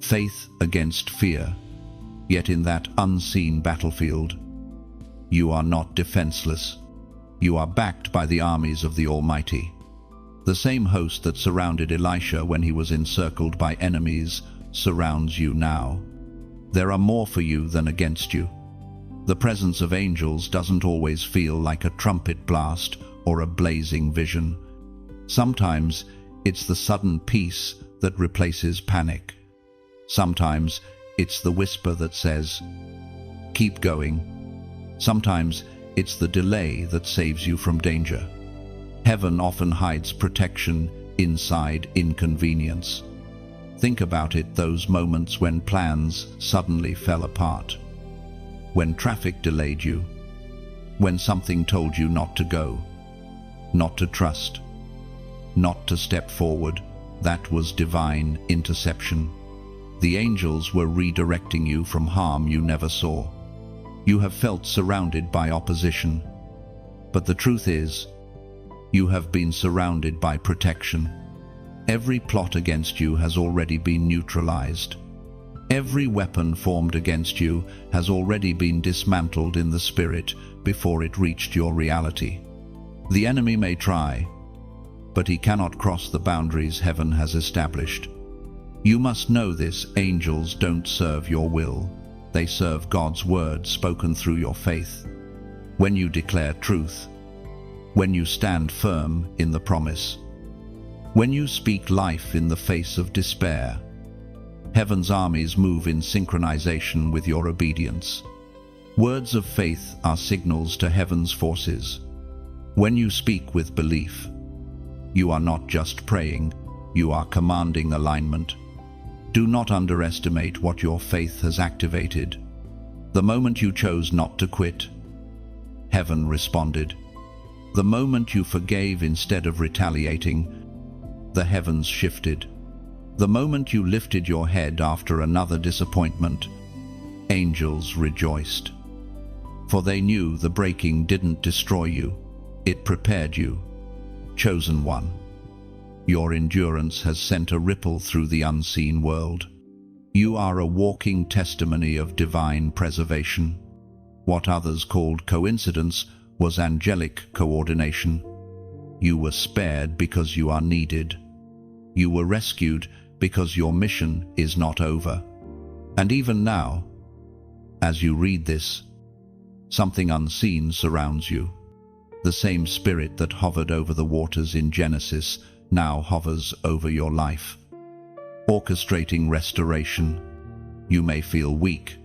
Speaker 1: faith against fear. Yet in that unseen battlefield, you are not defenseless. You are backed by the armies of the Almighty. The same host that surrounded Elisha when he was encircled by enemies surrounds you now. There are more for you than against you. The presence of angels doesn't always feel like a trumpet blast or a blazing vision. Sometimes it's the sudden peace that replaces panic. Sometimes it's the whisper that says, "Keep going." Sometimes it's the delay that saves you from danger. Heaven often hides protection inside inconvenience. Think about it, those moments when plans suddenly fell apart, when traffic delayed you, when something told you not to go, not to trust, not to step forward. That was divine interception. The angels were redirecting you from harm you never saw. You have felt surrounded by opposition, but the truth is, you have been surrounded by protection. Every plot against you has already been neutralized. Every weapon formed against you has already been dismantled in the spirit before it reached your reality. The enemy may try, but he cannot cross the boundaries heaven has established. You must know this: angels don't serve your will. They serve God's word spoken through your faith. When you declare truth, when you stand firm in the promise, when you speak life in the face of despair, heaven's armies move in synchronization with your obedience. Words of faith are signals to heaven's forces. When you speak with belief, you are not just praying, you are commanding alignment. Do not underestimate what your faith has activated. The moment you chose not to quit, heaven responded. The moment you forgave instead of retaliating, the heavens shifted. The moment you lifted your head after another disappointment, angels rejoiced. For they knew the breaking didn't destroy you, it prepared you. Chosen one, your endurance has sent a ripple through the unseen world. You are a walking testimony of divine preservation. What others called coincidence was angelic coordination. You were spared because you are needed. You were rescued because your mission is not over. And even now, as you read this, something unseen surrounds you. The same spirit that hovered over the waters in Genesis now hovers over your life, orchestrating restoration. You may feel weak,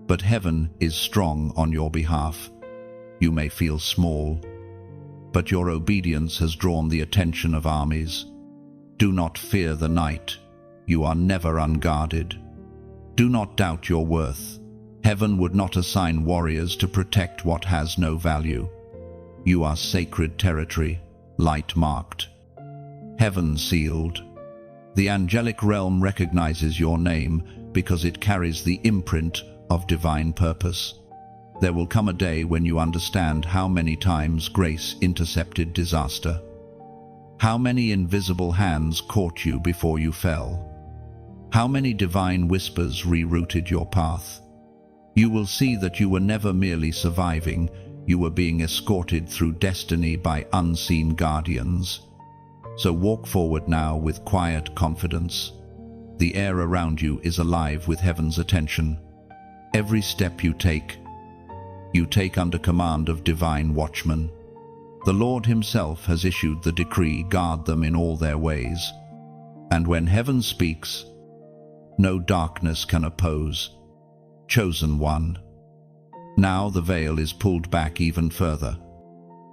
Speaker 1: but heaven is strong on your behalf. You may feel small, but your obedience has drawn the attention of armies. Do not fear the night. You are never unguarded. Do not doubt your worth. Heaven would not assign warriors to protect what has no value. You are sacred territory, light-marked, heaven-sealed. The angelic realm recognizes your name because it carries the imprint of divine purpose. There will come a day when you understand how many times grace intercepted disaster, how many invisible hands caught you before you fell, how many divine whispers rerouted your path. You will see that you were never merely surviving, you were being escorted through destiny by unseen guardians. So walk forward now with quiet confidence. The air around you is alive with heaven's attention. Every step you take under command of divine watchmen. The Lord himself has issued the decree, guard them in all their ways. And when heaven speaks, no darkness can oppose. Chosen one. Now the veil is pulled back even further.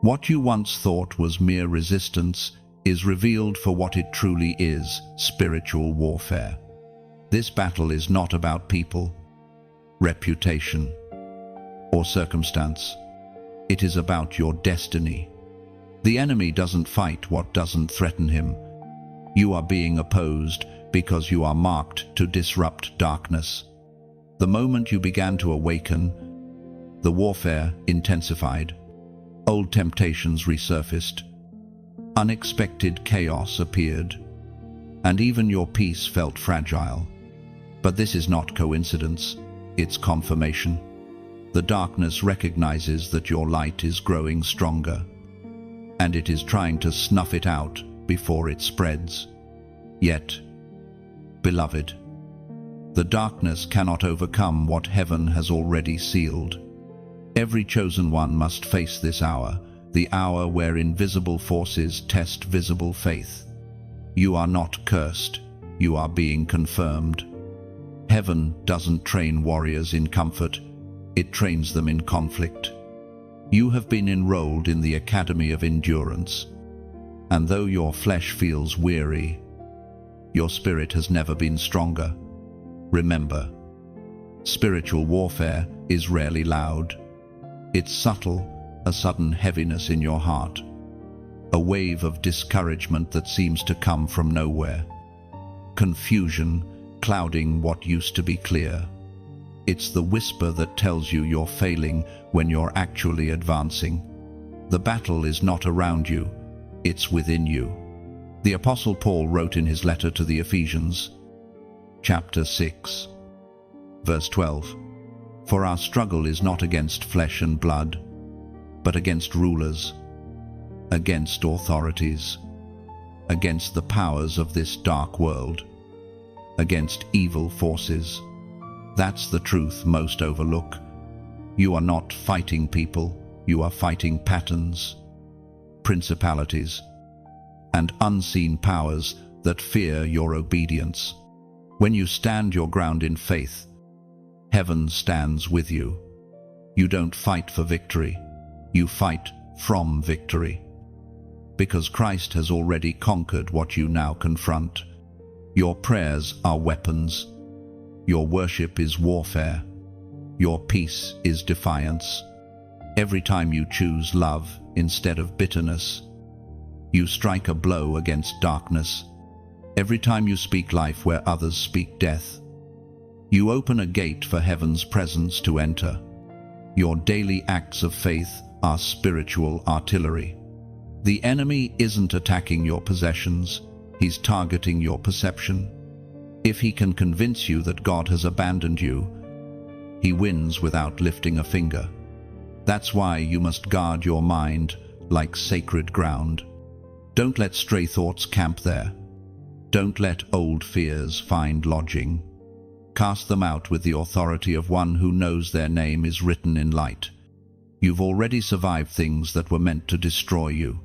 Speaker 1: What you once thought was mere resistance is revealed for what it truly is, spiritual warfare. This battle is not about people, reputation, or circumstance. It is about your destiny. The enemy doesn't fight what doesn't threaten him. You are being opposed because you are marked to disrupt darkness. The moment you began to awaken, the warfare intensified. Old temptations resurfaced. Unexpected chaos appeared, and even your peace felt fragile. But this is not coincidence, it's confirmation. The darkness recognizes that your light is growing stronger, and it is trying to snuff it out before it spreads. Yet, beloved, the darkness cannot overcome what heaven has already sealed. Every chosen one must face this hour, the hour where invisible forces test visible faith. You are not cursed, you are being confirmed. Heaven doesn't train warriors in comfort, it trains them in conflict. You have been enrolled in the Academy of Endurance, and though your flesh feels weary, your spirit has never been stronger. Remember, spiritual warfare is rarely loud. It's subtle, a sudden heaviness in your heart, a wave of discouragement that seems to come from nowhere, confusion clouding what used to be clear. It's the whisper that tells you you're failing when you're actually advancing. The battle is not around you, it's within you. The Apostle Paul wrote in his letter to the Ephesians, chapter 6, verse 12, "For our struggle is not against flesh and blood, but against rulers, against authorities, against the powers of this dark world, against evil forces." That's the truth most overlook. You are not fighting people, you are fighting patterns, principalities, and unseen powers that fear your obedience. When you stand your ground in faith, heaven stands with you. You don't fight for victory, you fight from victory. Because Christ has already conquered what you now confront. Your prayers are weapons. Your worship is warfare. Your peace is defiance. Every time you choose love instead of bitterness, you strike a blow against darkness. Every time you speak life where others speak death, you open a gate for heaven's presence to enter. Your daily acts of faith are spiritual artillery. The enemy isn't attacking your possessions, he's targeting your perception. If he can convince you that God has abandoned you, He wins without lifting a finger. That's why you must guard your mind like sacred ground. Don't let stray thoughts camp there. Don't let old fears find lodging. Cast them out with the authority of one who knows their name is written in light. You've already survived things that were meant to destroy you.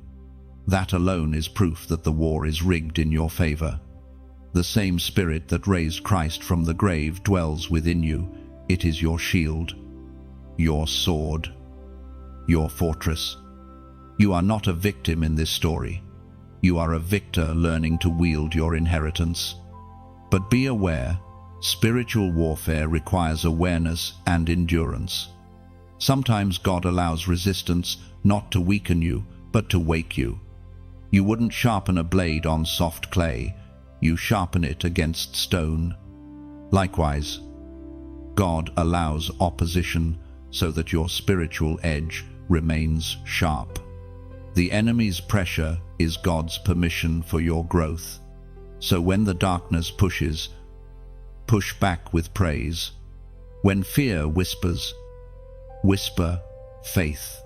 Speaker 1: That alone is proof that the war is rigged in your favor. The same spirit that raised Christ from the grave dwells within you. It is your shield, your sword, your fortress. You are not a victim in this story. You are a victor learning to wield your inheritance. But be aware, spiritual warfare requires awareness and endurance. Sometimes God allows resistance not to weaken you, but to wake you. You wouldn't sharpen a blade on soft clay. You sharpen it against stone. Likewise, God allows opposition so that your spiritual edge remains sharp. The enemy's pressure is God's permission for your growth. So when the darkness pushes, push back with praise. When fear whispers, whisper faith.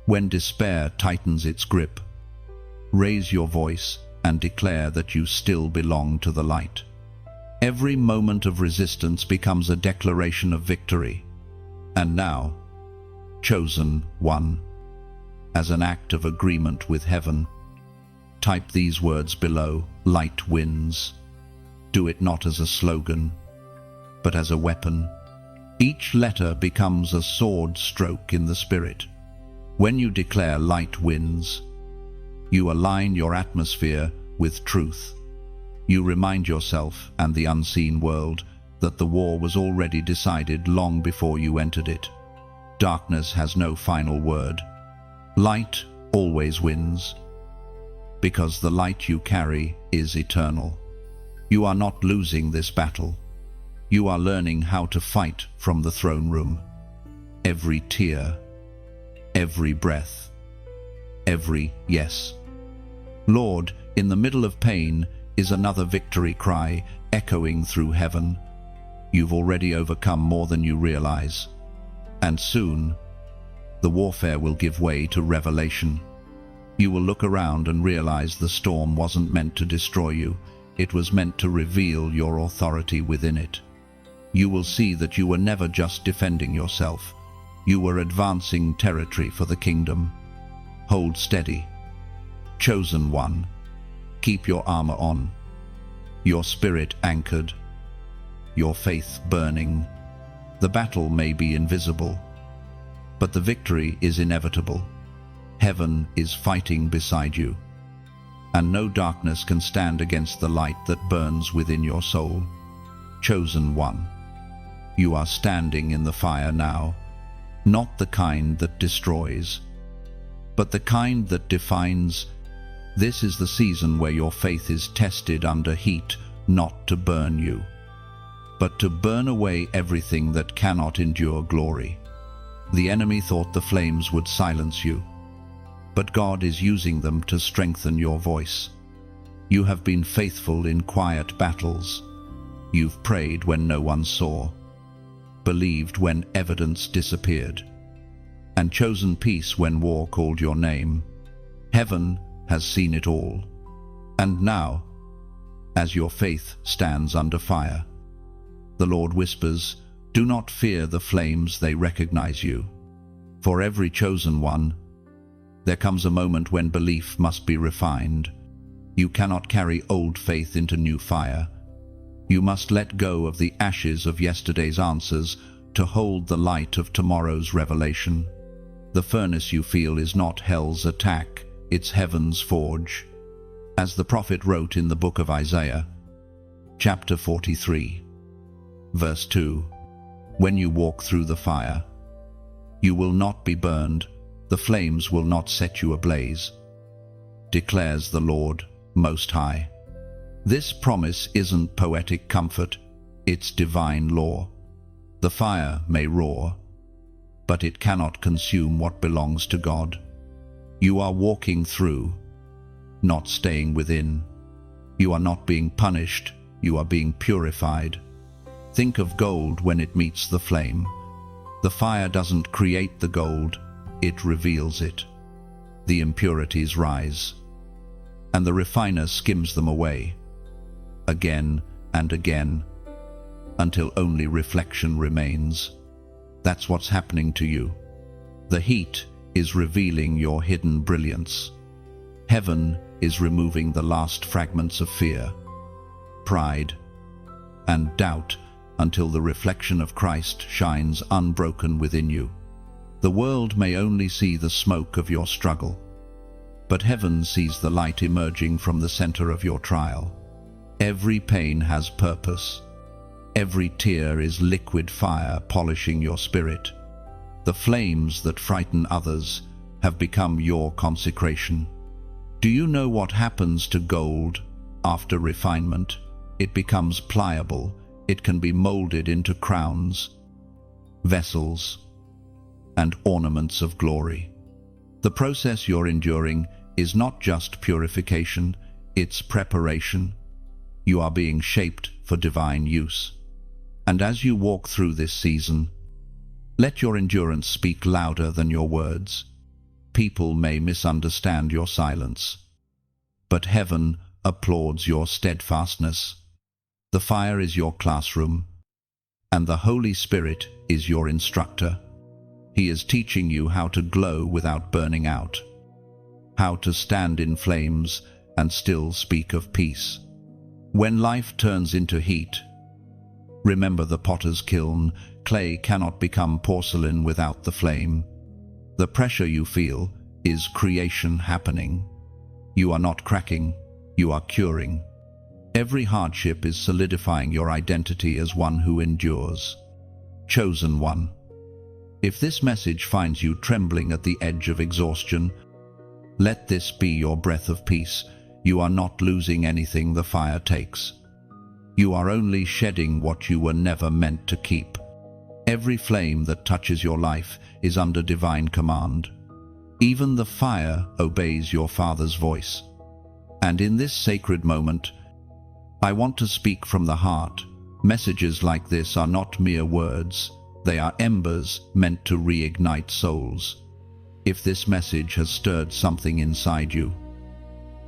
Speaker 1: When despair tightens its grip, raise your voice and declare that you still belong to the light. Every moment of resistance becomes a declaration of victory. And now, chosen one, as an act of agreement with heaven, type these words below: light wins. Do it not as a slogan, but as a weapon. Each letter becomes a sword stroke in the spirit. When you declare light wins, you align your atmosphere with truth. You remind yourself and the unseen world that the war was already decided long before you entered it. Darkness has no final word. Light always wins, because the light you carry is eternal. You are not losing this battle. You are learning how to fight from the throne room. Every tear, every breath, every yes, Lord, in the middle of pain is another victory cry echoing through heaven. You've already overcome more than you realize. And soon, the warfare will give way to revelation. You will look around and realize the storm wasn't meant to destroy you. It was meant to reveal your authority within it. You will see that you were never just defending yourself. You were advancing territory for the kingdom. Hold steady. Chosen one, keep your armor on, your spirit anchored, your faith burning. The battle may be invisible, but the victory is inevitable. Heaven is fighting beside you, and no darkness can stand against the light that burns within your soul. Chosen one, you are standing in the fire now, not the kind that destroys, but the kind that defines. This is the season where your faith is tested under heat, not to burn you, but to burn away everything that cannot endure glory. The enemy thought the flames would silence you, but God is using them to strengthen your voice. You have been faithful in quiet battles. You've prayed when no one saw, believed when evidence disappeared, and chosen peace when war called your name. Heaven has seen it all. And now, as your faith stands under fire, the Lord whispers, do not fear the flames, they recognize you. For every chosen one, there comes a moment when belief must be refined. You cannot carry old faith into new fire. You must let go of the ashes of yesterday's answers to hold the light of tomorrow's revelation. The furnace you feel is not hell's attack, it's heaven's forge. As the prophet wrote in the book of Isaiah, chapter 43, verse 2, when you walk through the fire, you will not be burned, the flames will not set you ablaze, declares the Lord Most High. This promise isn't poetic comfort, it's divine law. The fire may roar, but it cannot consume what belongs to God. You are walking through, not staying within. You are not being punished, you are being purified. Think of gold when it meets the flame. The fire doesn't create the gold, it reveals it. The impurities rise, and the refiner skims them away, again and again, until only reflection remains. That's what's happening to you. The heat is revealing your hidden brilliance. Heaven is removing the last fragments of fear, pride, and doubt until the reflection of Christ shines unbroken within you. The world may only see the smoke of your struggle, but heaven sees the light emerging from the center of your trial. Every pain has purpose. Every tear is liquid fire polishing your spirit. The flames that frighten others have become your consecration. Do you know what happens to gold after refinement? It becomes pliable. It can be molded into crowns, vessels, and ornaments of glory. The process you're enduring is not just purification, it's preparation. You are being shaped for divine use. And as you walk through this season, let your endurance speak louder than your words. People may misunderstand your silence, but heaven applauds your steadfastness. The fire is your classroom, and the Holy Spirit is your instructor. He is teaching you how to glow without burning out, how to stand in flames and still speak of peace. When life turns into heat, remember the potter's kiln. Clay cannot become porcelain without the flame. The pressure you feel is creation happening. You are not cracking, you are curing. Every hardship is solidifying your identity as one who endures. Chosen one. If this message finds you trembling at the edge of exhaustion, let this be your breath of peace. You are not losing anything the fire takes. You are only shedding what you were never meant to keep. Every flame that touches your life is under divine command. Even the fire obeys your Father's voice. And in this sacred moment, I want to speak from the heart. Messages like this are not mere words. They are embers meant to reignite souls. If this message has stirred something inside you,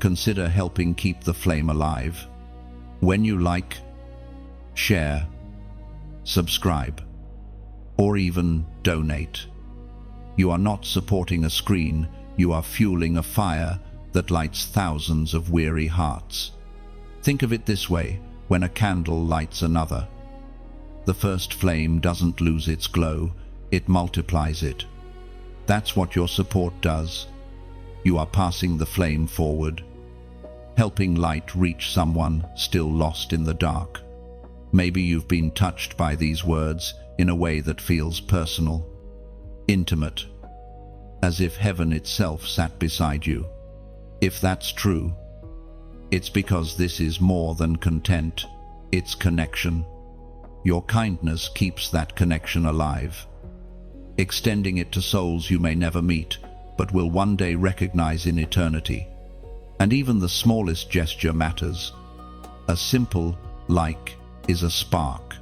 Speaker 1: consider helping keep the flame alive. When you like, share, subscribe, or even donate, you are not supporting a screen, you are fueling a fire that lights thousands of weary hearts. Think of it this way: when a candle lights another, the first flame doesn't lose its glow, it multiplies it. That's what your support does. You are passing the flame forward, helping light reach someone still lost in the dark. Maybe you've been touched by these words in a way that feels personal, intimate, as if heaven itself sat beside you. If that's true, it's because this is more than content, it's connection. Your kindness keeps that connection alive, extending it to souls you may never meet, but will one day recognize in eternity. And even the smallest gesture matters. A simple like is a spark.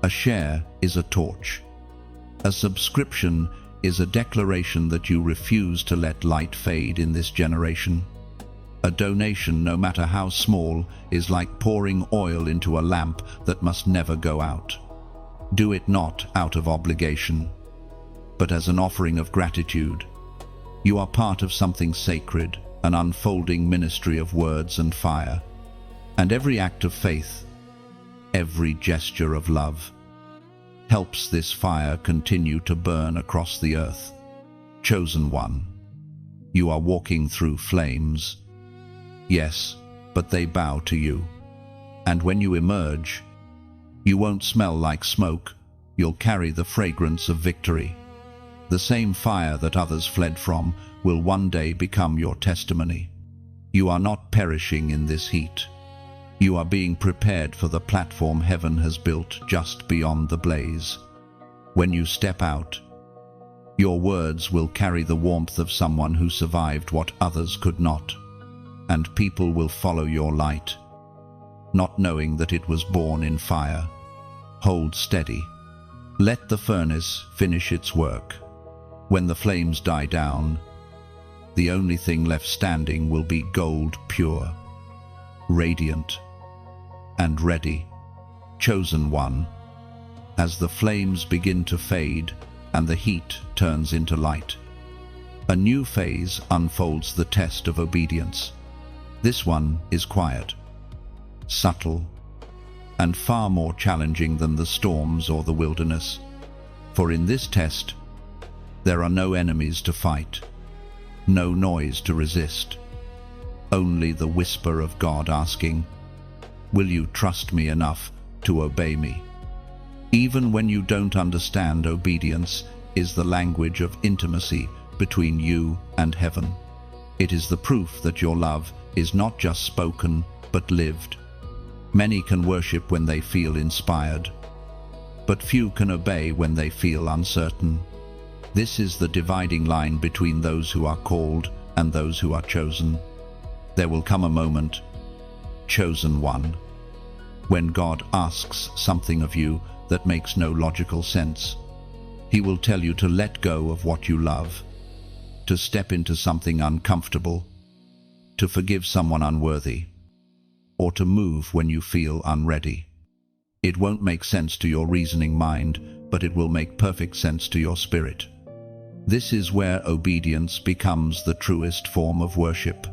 Speaker 1: A share is a torch. A subscription is a declaration that you refuse to let light fade in this generation. A donation, no matter how small, is like pouring oil into a lamp that must never go out. Do it not out of obligation, but as an offering of gratitude. You are part of something sacred, an unfolding ministry of words and fire. And every act of faith, every gesture of love, helps this fire continue to burn across the earth. Chosen one, you are walking through flames. Yes, but they bow to you. And when you emerge, you won't smell like smoke, you'll carry the fragrance of victory. The same fire that others fled from will one day become your testimony. You are not perishing in this heat. You are being prepared for the platform heaven has built just beyond the blaze. When you step out, your words will carry the warmth of someone who survived what others could not. And people will follow your light, not knowing that it was born in fire. Hold steady. Let the furnace finish its work. When the flames die down, the only thing left standing will be gold pure, radiant, and ready. Chosen one. As the flames begin to fade and the heat turns into light, a new phase unfolds, the test of obedience. This one is quiet, subtle, and far more challenging than the storms or the wilderness. For in this test, there are no enemies to fight, no noise to resist, only the whisper of God asking, "Will you trust me enough to obey me?" Even when you don't understand, obedience is the language of intimacy between you and heaven. It is the proof that your love is not just spoken, but lived. Many can worship when they feel inspired, but few can obey when they feel uncertain. This is the dividing line between those who are called and those who are chosen. There will come a moment, chosen one, when God asks something of you that makes no logical sense. He will tell you to let go of what you love, to step into something uncomfortable, to forgive someone unworthy, or to move when you feel unready. It won't make sense to your reasoning mind, but it will make perfect sense to your spirit. This is where obedience becomes the truest form of worship.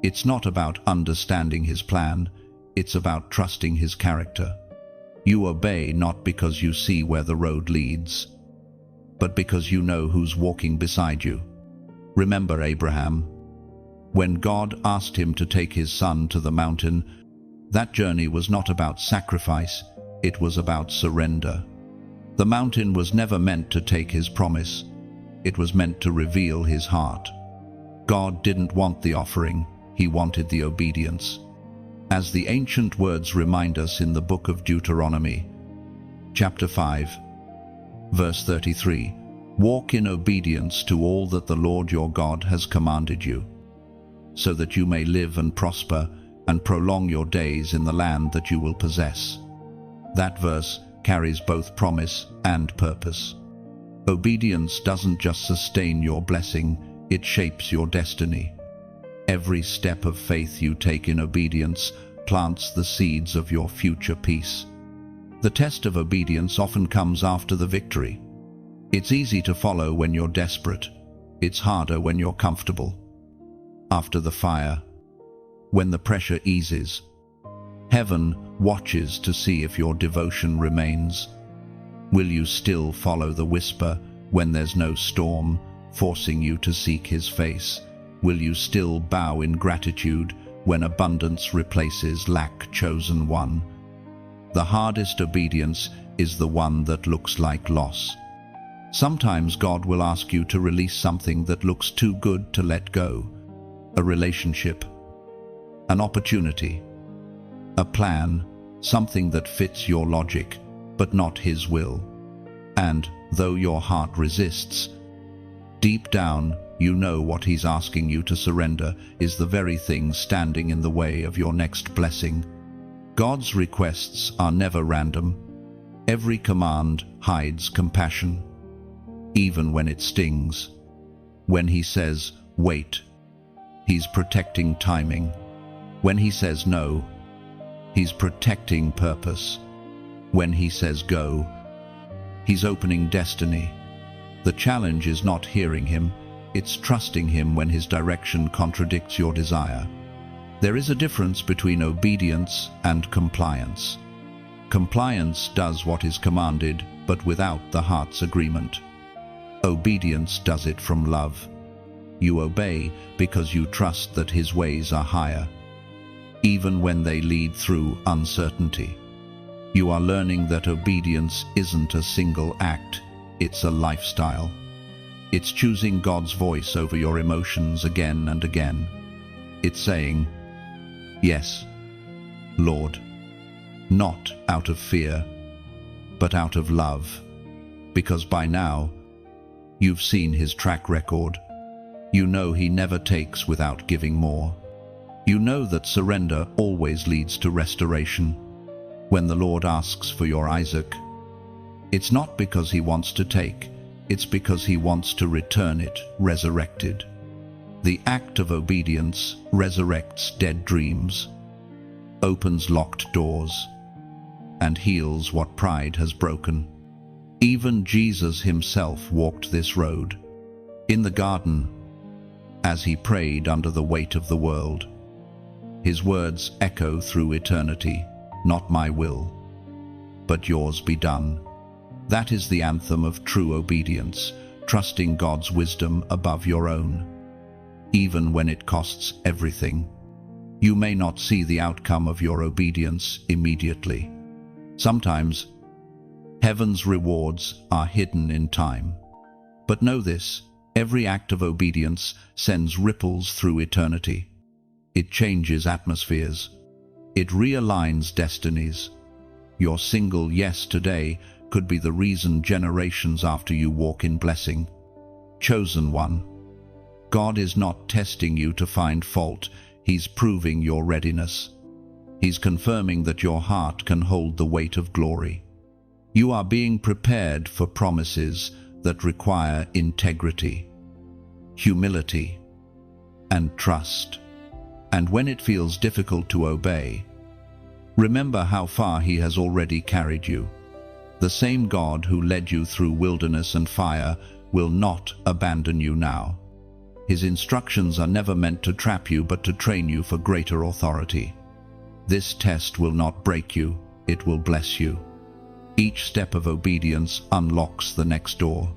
Speaker 1: It's not about understanding His plan, it's about trusting His character. You obey not because you see where the road leads, but because you know who's walking beside you. Remember Abraham. When God asked him to take his son to the mountain, that journey was not about sacrifice, it was about surrender. The mountain was never meant to take his promise, it was meant to reveal his heart. God didn't want the offering, He wanted the obedience. As the ancient words remind us in the book of Deuteronomy, chapter 5, verse 33, "Walk in obedience to all that the Lord your God has commanded you, so that you may live and prosper and prolong your days in the land that you will possess." That verse carries both promise and purpose. Obedience doesn't just sustain your blessing, it shapes your destiny. Every step of faith you take in obedience plants the seeds of your future peace. The test of obedience often comes after the victory. It's easy to follow when you're desperate. It's harder when you're comfortable. After the fire, when the pressure eases, heaven watches to see if your devotion remains. Will you still follow the whisper when there's no storm forcing you to seek His face? Will you still bow in gratitude when abundance replaces lack, chosen one? The hardest obedience is the one that looks like loss. Sometimes God will ask you to release something that looks too good to let go. A relationship, an opportunity, a plan, something that fits your logic, but not His will. And though your heart resists, deep down you know what He's asking you to surrender is the very thing standing in the way of your next blessing. God's requests are never random. Every command hides compassion, even when it stings. When He says, wait, He's protecting timing. When He says no, He's protecting purpose. When He says go, He's opening destiny. The challenge is not hearing Him, it's trusting Him when His direction contradicts your desire. There is a difference between obedience and compliance. Compliance does what is commanded, but without the heart's agreement. Obedience does it from love. You obey because you trust that His ways are higher, even when they lead through uncertainty. You are learning that obedience isn't a single act, it's a lifestyle. It's choosing God's voice over your emotions again and again. It's saying, yes, Lord, not out of fear, but out of love, because by now, you've seen His track record. You know He never takes without giving more. You know that surrender always leads to restoration. When the Lord asks for your Isaac, It's not because he wants to take, it's because he wants to return it resurrected. The act of obedience resurrects dead dreams, opens locked doors, and heals what pride has broken. Even Jesus himself walked this road. In the garden, as he prayed under the weight of the world, his words echo through eternity, "Not my will, but yours be done." That is the anthem of true obedience, trusting God's wisdom above your own, even when it costs everything. You may not see the outcome of your obedience immediately. Sometimes, heaven's rewards are hidden in time. But know this, every act of obedience sends ripples through eternity. It changes atmospheres. It realigns destinies. Your single yes today could be the reason generations after you walk in blessing. Chosen one, God is not testing you to find fault. He's proving your readiness. He's confirming that your heart can hold the weight of glory. You are being prepared for promises that require integrity, humility, and trust. And when it feels difficult to obey, remember how far He has already carried you. The same God who led you through wilderness and fire will not abandon you now. His instructions are never meant to trap you, but to train you for greater authority. This test will not break you, it will bless you. Each step of obedience unlocks the next door.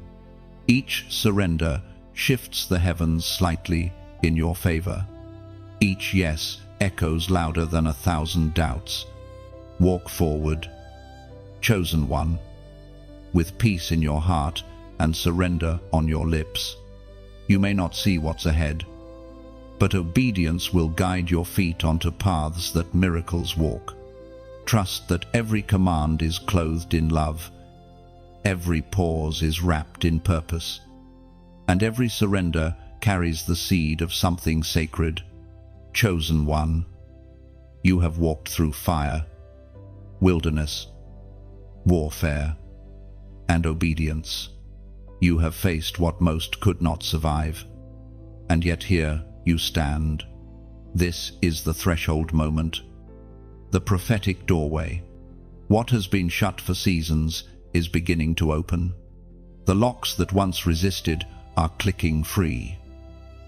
Speaker 1: Each surrender shifts the heavens slightly in your favor. Each yes echoes louder than 1,000 doubts. Walk forward, chosen one, with peace in your heart and surrender on your lips. You may not see what's ahead, but obedience will guide your feet onto paths that miracles walk. Trust that every command is clothed in love, every pause is wrapped in purpose, and every surrender carries the seed of something sacred. Chosen one, you have walked through fire, wilderness, warfare, and obedience. You have faced what most could not survive, and yet here you stand. This is the threshold moment, the prophetic doorway. What has been shut for seasons is beginning to open. The locks that once resisted are clicking free.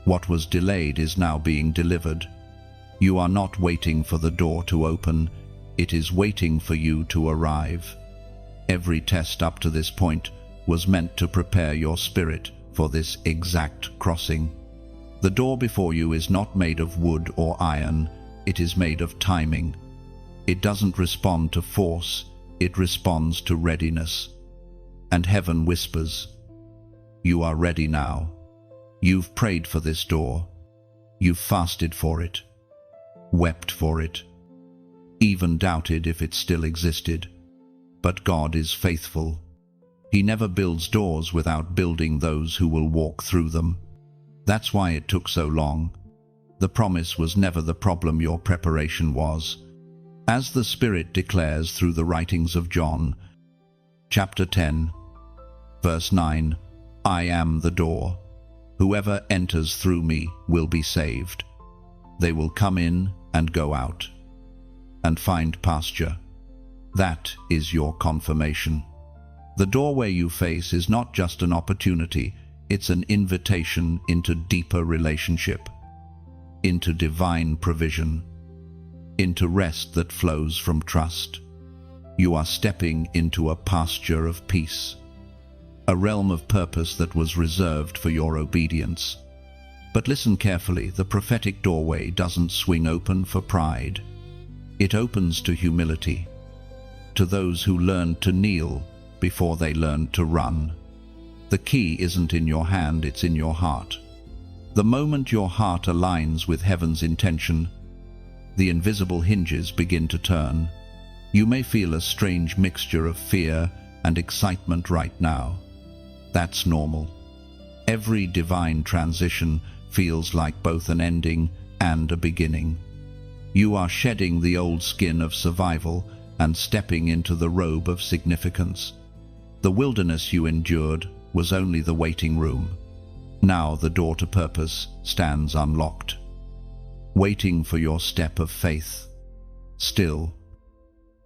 Speaker 1: What was delayed is now being delivered. You are not waiting for the door to open, it is waiting for you to arrive. Every test up to this point was meant to prepare your spirit for this exact crossing. The door before you is not made of wood or iron, it is made of timing. It doesn't respond to force, it responds to readiness. And heaven whispers, "You are ready now." You've prayed for this door. You've fasted for it, wept for it, even doubted if it still existed. But God is faithful. He never builds doors without building those who will walk through them. That's why it took so long. The promise was never the problem, your preparation was. As the Spirit declares through the writings of John, chapter 10, verse 9, "I am the door. Whoever enters through me will be saved. They will come in and go out and find pasture." That is your confirmation. The doorway you face is not just an opportunity, it's an invitation into deeper relationship, into divine provision, into rest that flows from trust. You are stepping into a pasture of peace, a realm of purpose that was reserved for your obedience. But listen carefully, the prophetic doorway doesn't swing open for pride. It opens to humility, to those who learned to kneel before they learned to run. The key isn't in your hand, it's in your heart. The moment your heart aligns with heaven's intention, the invisible hinges begin to turn. You may feel a strange mixture of fear and excitement right now. That's normal. Every divine transition feels like both an ending and a beginning. You are shedding the old skin of survival and stepping into the robe of significance. The wilderness you endured was only the waiting room. Now the door to purpose stands unlocked, waiting for your step of faith. Still,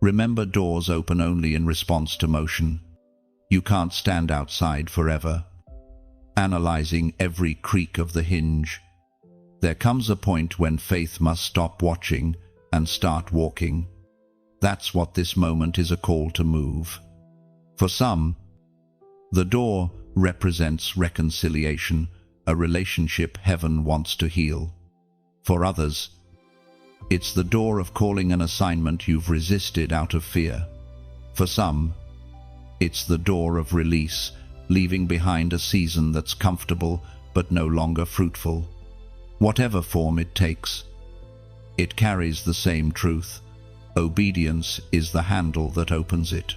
Speaker 1: remember, doors open only in response to motion. You can't stand outside forever, analyzing every creak of the hinge. There comes a point when faith must stop watching and start walking. That's what this moment is, a call to move. For some, the door represents reconciliation, a relationship heaven wants to heal. For others, it's the door of calling, an assignment you've resisted out of fear. For some, it's the door of release, leaving behind a season that's comfortable but no longer fruitful. Whatever form it takes, it carries the same truth. Obedience is the handle that opens it.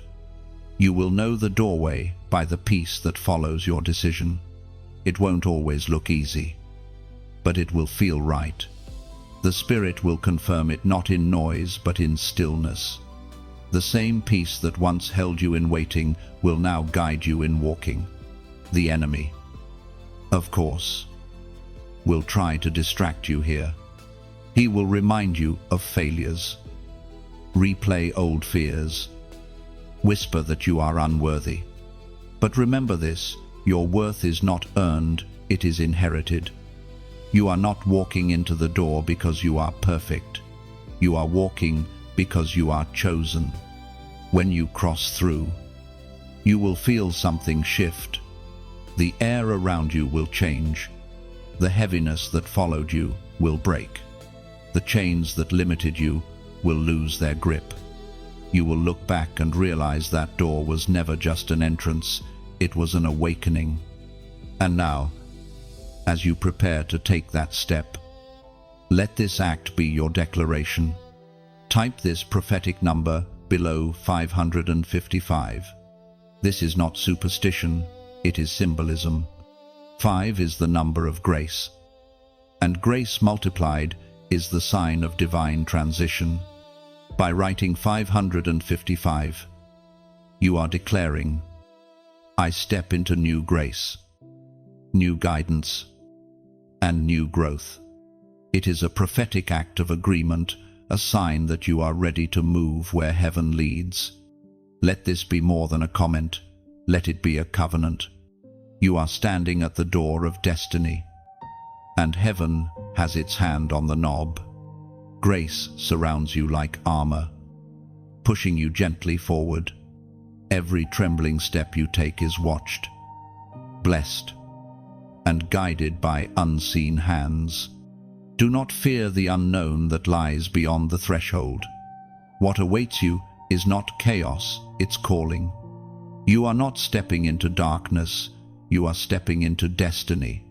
Speaker 1: You will know the doorway by the peace that follows your decision. It won't always look easy, but it will feel right. The Spirit will confirm it, not in noise but in stillness. The same peace that once held you in waiting will now guide you in walking. The enemy, of course, will try to distract you here. He will remind you of failures, replay old fears, whisper that you are unworthy. But remember this: your worth is not earned, it is inherited. You are not walking into the door because you are perfect. You are walking because you are chosen. When you cross through, you will feel something shift. The air around you will change. The heaviness that followed you will break. The chains that limited you will lose their grip. You will look back and realize that door was never just an entrance, it was an awakening. And now, as you prepare to take that step, let this act be your declaration. Type this prophetic number below: 555. This is not superstition, it is symbolism. 5 is the number of grace, and grace multiplied is the sign of divine transition. By writing 555, you are declaring, I step into new grace, new guidance, and new growth. It is a prophetic act of agreement, a sign that you are ready to move where heaven leads. Let this be more than a comment, let it be a covenant. You are standing at the door of destiny, and heaven has its hand on the knob. Grace surrounds you like armor, pushing you gently forward. Every trembling step you take is watched, blessed, and guided by unseen hands. Do not fear the unknown that lies beyond the threshold. What awaits you is not chaos, it's calling. You are not stepping into darkness, you are stepping into destiny.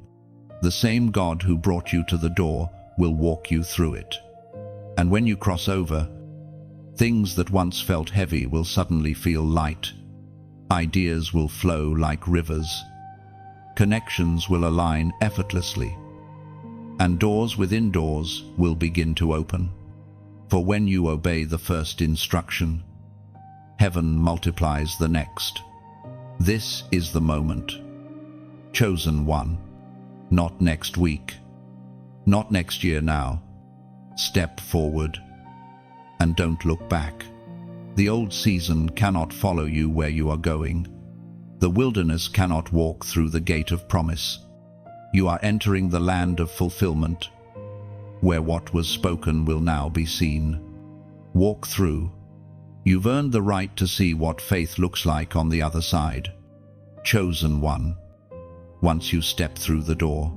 Speaker 1: The same God who brought you to the door will walk you through it. And when you cross over, things that once felt heavy will suddenly feel light. Ideas will flow like rivers. Connections will align effortlessly. And doors within doors will begin to open. For when you obey the first instruction, heaven multiplies the next. This is the moment. Chosen one. Not next week. Not next year now. Step forward. And don't look back. The old season cannot follow you where you are going. The wilderness cannot walk through the gate of promise. You are entering the land of fulfillment, where what was spoken will now be seen. Walk through. You've earned the right to see what faith looks like on the other side. Chosen one. Once you step through the door,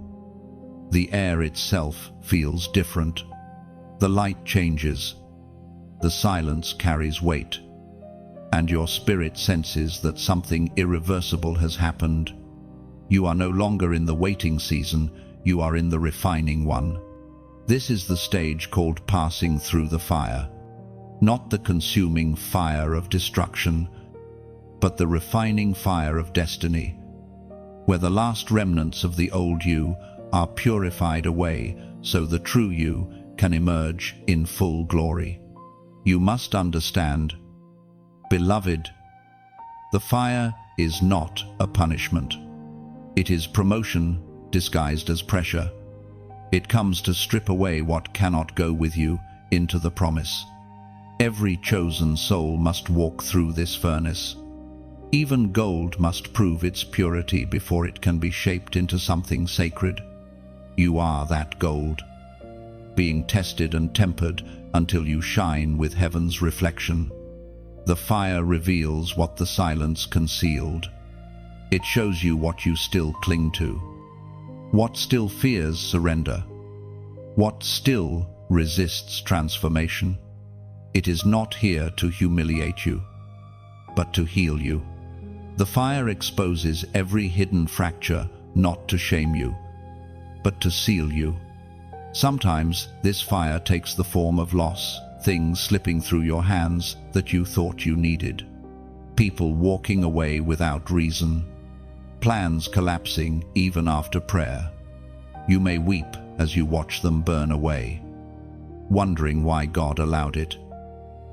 Speaker 1: the air itself feels different. The light changes. The silence carries weight. And your spirit senses that something irreversible has happened. You are no longer in the waiting season, you are in the refining one. This is the stage called passing through the fire. Not the consuming fire of destruction, but the refining fire of destiny, where the last remnants of the old you are purified away so the true you can emerge in full glory. You must understand, beloved, the fire is not a punishment. It is promotion disguised as pressure. It comes to strip away what cannot go with you into the promise. Every chosen soul must walk through this furnace. Even gold must prove its purity before it can be shaped into something sacred. You are that gold, being tested and tempered until you shine with heaven's reflection. The fire reveals what the silence concealed. It shows you what you still cling to, what still fears surrender, what still resists transformation. It is not here to humiliate you, but to heal you. The fire exposes every hidden fracture, not to shame you, but to seal you. Sometimes this fire takes the form of loss, things slipping through your hands that you thought you needed, people walking away without reason, plans collapsing even after prayer. You may weep as you watch them burn away, wondering why God allowed it.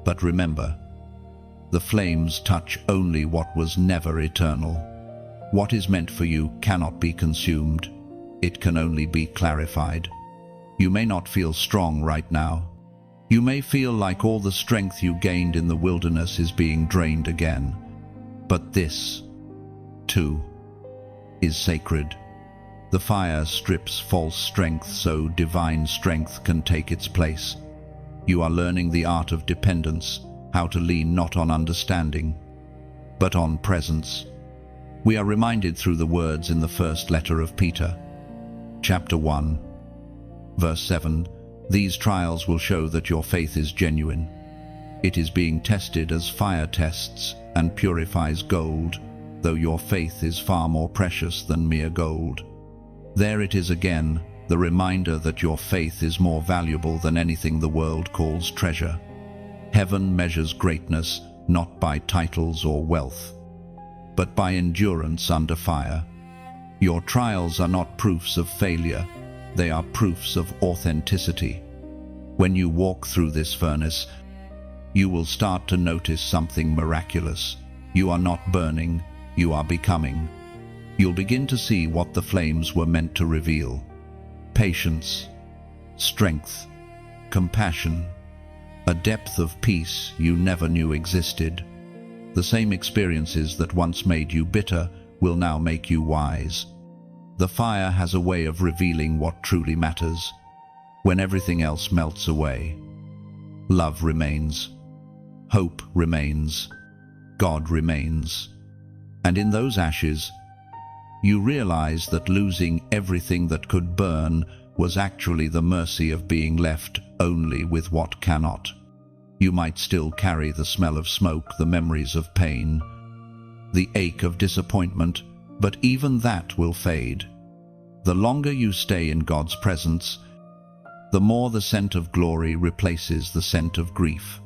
Speaker 1: But remember, the flames touch only what was never eternal. What is meant for you cannot be consumed. It can only be clarified. You may not feel strong right now. You may feel like all the strength you gained in the wilderness is being drained again. But this, too, is sacred. The fire strips false strength so divine strength can take its place. You are learning the art of dependence, how to lean not on understanding, but on presence. We are reminded through the words in the first letter of Peter, chapter 1, verse 7, "These trials will show that your faith is genuine. It is being tested as fire tests and purifies gold, though your faith is far more precious than mere gold." There it is again, the reminder that your faith is more valuable than anything the world calls treasure. Heaven measures greatness not by titles or wealth, but by endurance under fire. Your trials are not proofs of failure, they are proofs of authenticity. When you walk through this furnace, you will start to notice something miraculous. You are not burning, you are becoming. You'll begin to see what the flames were meant to reveal: patience, strength, compassion, a depth of peace you never knew existed. The same experiences that once made you bitter will now make you wise. The fire has a way of revealing what truly matters. When everything else melts away, love remains, hope remains, God remains. And in those ashes, you realize that losing everything that could burn was actually the mercy of being left only with what cannot. You might still carry the smell of smoke, the memories of pain, the ache of disappointment, but even that will fade. The longer you stay in God's presence, the more the scent of glory replaces the scent of grief.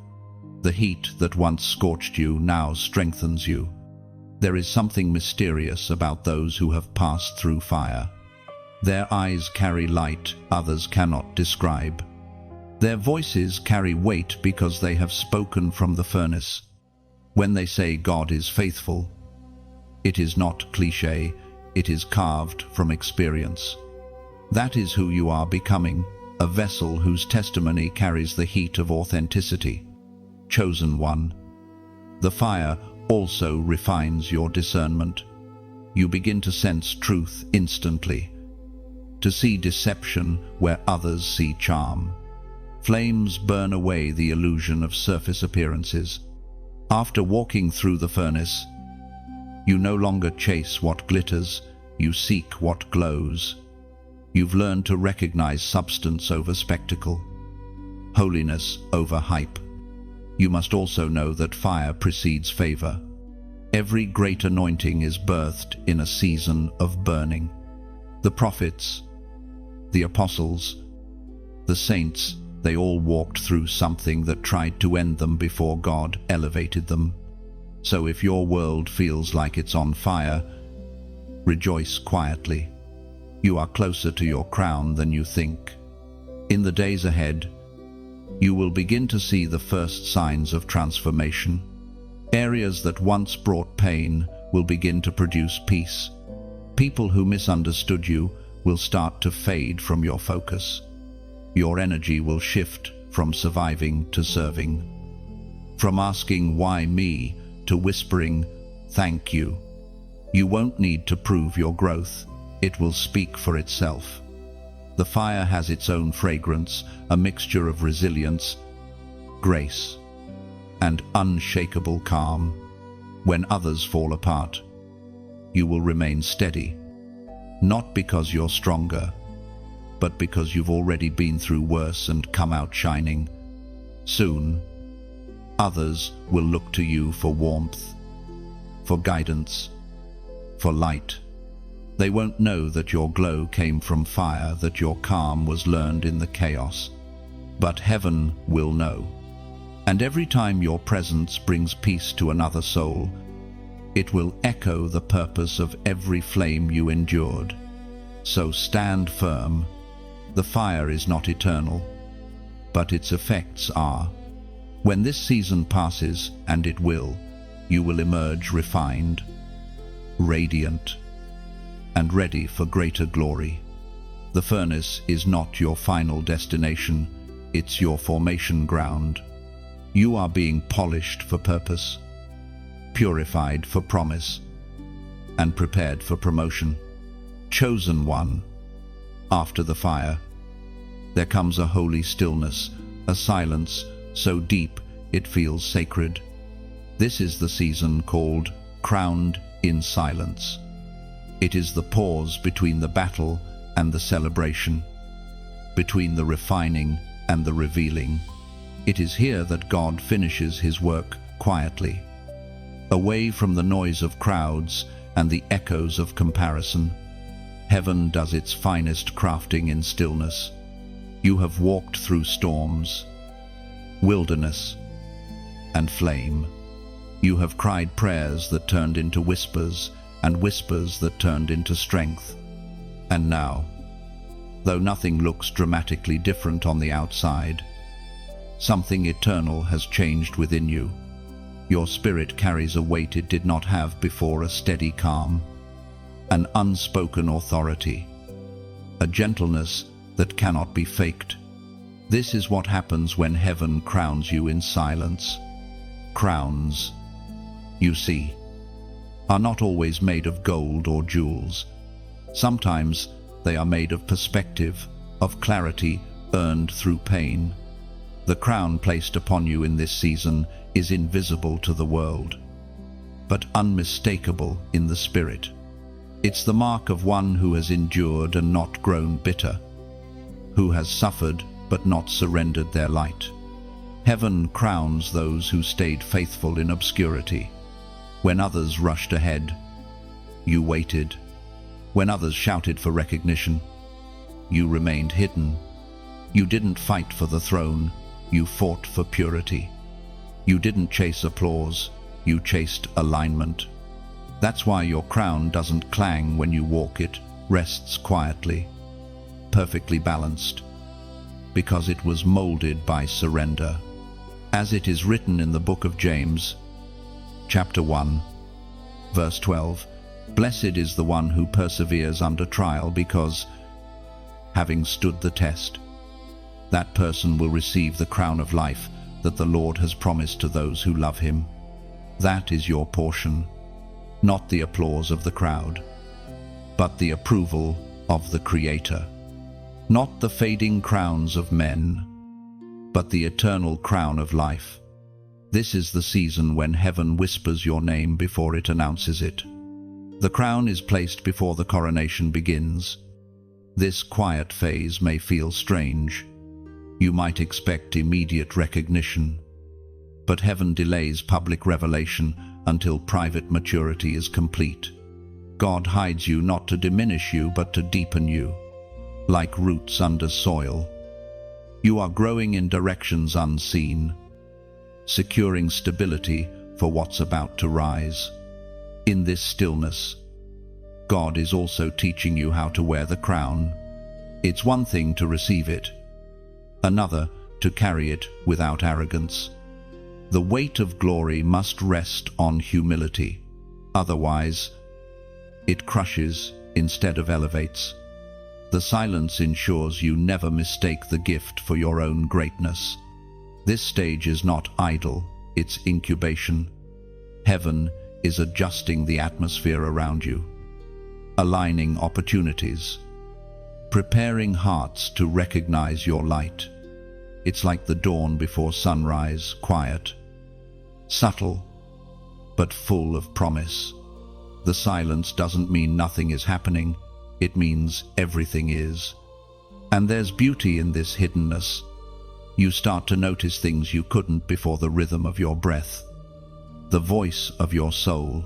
Speaker 1: The heat that once scorched you now strengthens you. There is something mysterious about those who have passed through fire. Their eyes carry light others cannot describe. Their voices carry weight because they have spoken from the furnace. When they say God is faithful, it is not cliché, it is carved from experience. That is who you are becoming, a vessel whose testimony carries the heat of authenticity. Chosen one. The fire also refines your discernment. You begin to sense truth instantly, to see deception where others see charm. Flames burn away the illusion of surface appearances. After walking through the furnace, you no longer chase what glitters, you seek what glows. You've learned to recognize substance over spectacle, holiness over hype. You must also know that fire precedes favor. Every great anointing is birthed in a season of burning. The prophets, the apostles, the saints, they all walked through something that tried to end them before God elevated them. So if your world feels like it's on fire, rejoice quietly. You are closer to your crown than you think. In the days ahead, you will begin to see the first signs of transformation. Areas that once brought pain will begin to produce peace. People who misunderstood you will start to fade from your focus. Your energy will shift from surviving to serving. From asking, "Why me?" to whispering, "Thank you." You won't need to prove your growth. It will speak for itself. The fire has its own fragrance, a mixture of resilience, grace, and unshakable calm. When others fall apart, you will remain steady, not because you're stronger, but because you've already been through worse and come out shining. Soon, others will look to you for warmth, for guidance, for light. They won't know that your glow came from fire, that your calm was learned in the chaos. But heaven will know. And every time your presence brings peace to another soul, it will echo the purpose of every flame you endured. So stand firm. The fire is not eternal, but its effects are. When this season passes, and it will, you will emerge refined, radiant, and ready for greater glory. The furnace is not your final destination, it's your formation ground. You are being polished for purpose, purified for promise, and prepared for promotion. Chosen one. After the fire, there comes a holy stillness, a silence so deep it feels sacred. This is the season called crowned in silence. It is the pause between the battle and the celebration, between the refining and the revealing. It is here that God finishes his work quietly, away from the noise of crowds and the echoes of comparison. Heaven does its finest crafting in stillness. You have walked through storms, wilderness, and flame. You have cried prayers that turned into whispers, and whispers that turned into strength. And now, though nothing looks dramatically different on the outside, something eternal has changed within you. Your spirit carries a weight it did not have before, a steady calm, an unspoken authority, a gentleness that cannot be faked. This is what happens when heaven crowns you in silence. Crowns, you see, are not always made of gold or jewels. Sometimes they are made of perspective, of clarity earned through pain. The crown placed upon you in this season is invisible to the world, but unmistakable in the spirit. It's the mark of one who has endured and not grown bitter, who has suffered but not surrendered their light. Heaven crowns those who stayed faithful in obscurity. When others rushed ahead, you waited. When others shouted for recognition, you remained hidden. You didn't fight for the throne, you fought for purity. You didn't chase applause, you chased alignment. That's why your crown doesn't clang when you walk, it rests quietly, perfectly balanced, because it was molded by surrender. As it is written in the book of James, Chapter 1, verse 12, "Blessed is the one who perseveres under trial, because, having stood the test, that person will receive the crown of life that the Lord has promised to those who love him." That is your portion, not the applause of the crowd, but the approval of the Creator. Not the fading crowns of men, but the eternal crown of life. This is the season when heaven whispers your name before it announces it. The crown is placed before the coronation begins. This quiet phase may feel strange. You might expect immediate recognition, but heaven delays public revelation until private maturity is complete. God hides you not to diminish you, but to deepen you. Like roots under soil, you are growing in directions unseen, securing stability for what's about to rise. In this stillness, God is also teaching you how to wear the crown. It's one thing to receive it, another to carry it without arrogance. The weight of glory must rest on humility. Otherwise, it crushes instead of elevates. The silence ensures you never mistake the gift for your own greatness. This stage is not idle, it's incubation. Heaven is adjusting the atmosphere around you, aligning opportunities, preparing hearts to recognize your light. It's like the dawn before sunrise, quiet, subtle, but full of promise. The silence doesn't mean nothing is happening, it means everything is. And there's beauty in this hiddenness. You start to notice things you couldn't before: the rhythm of your breath, the voice of your soul,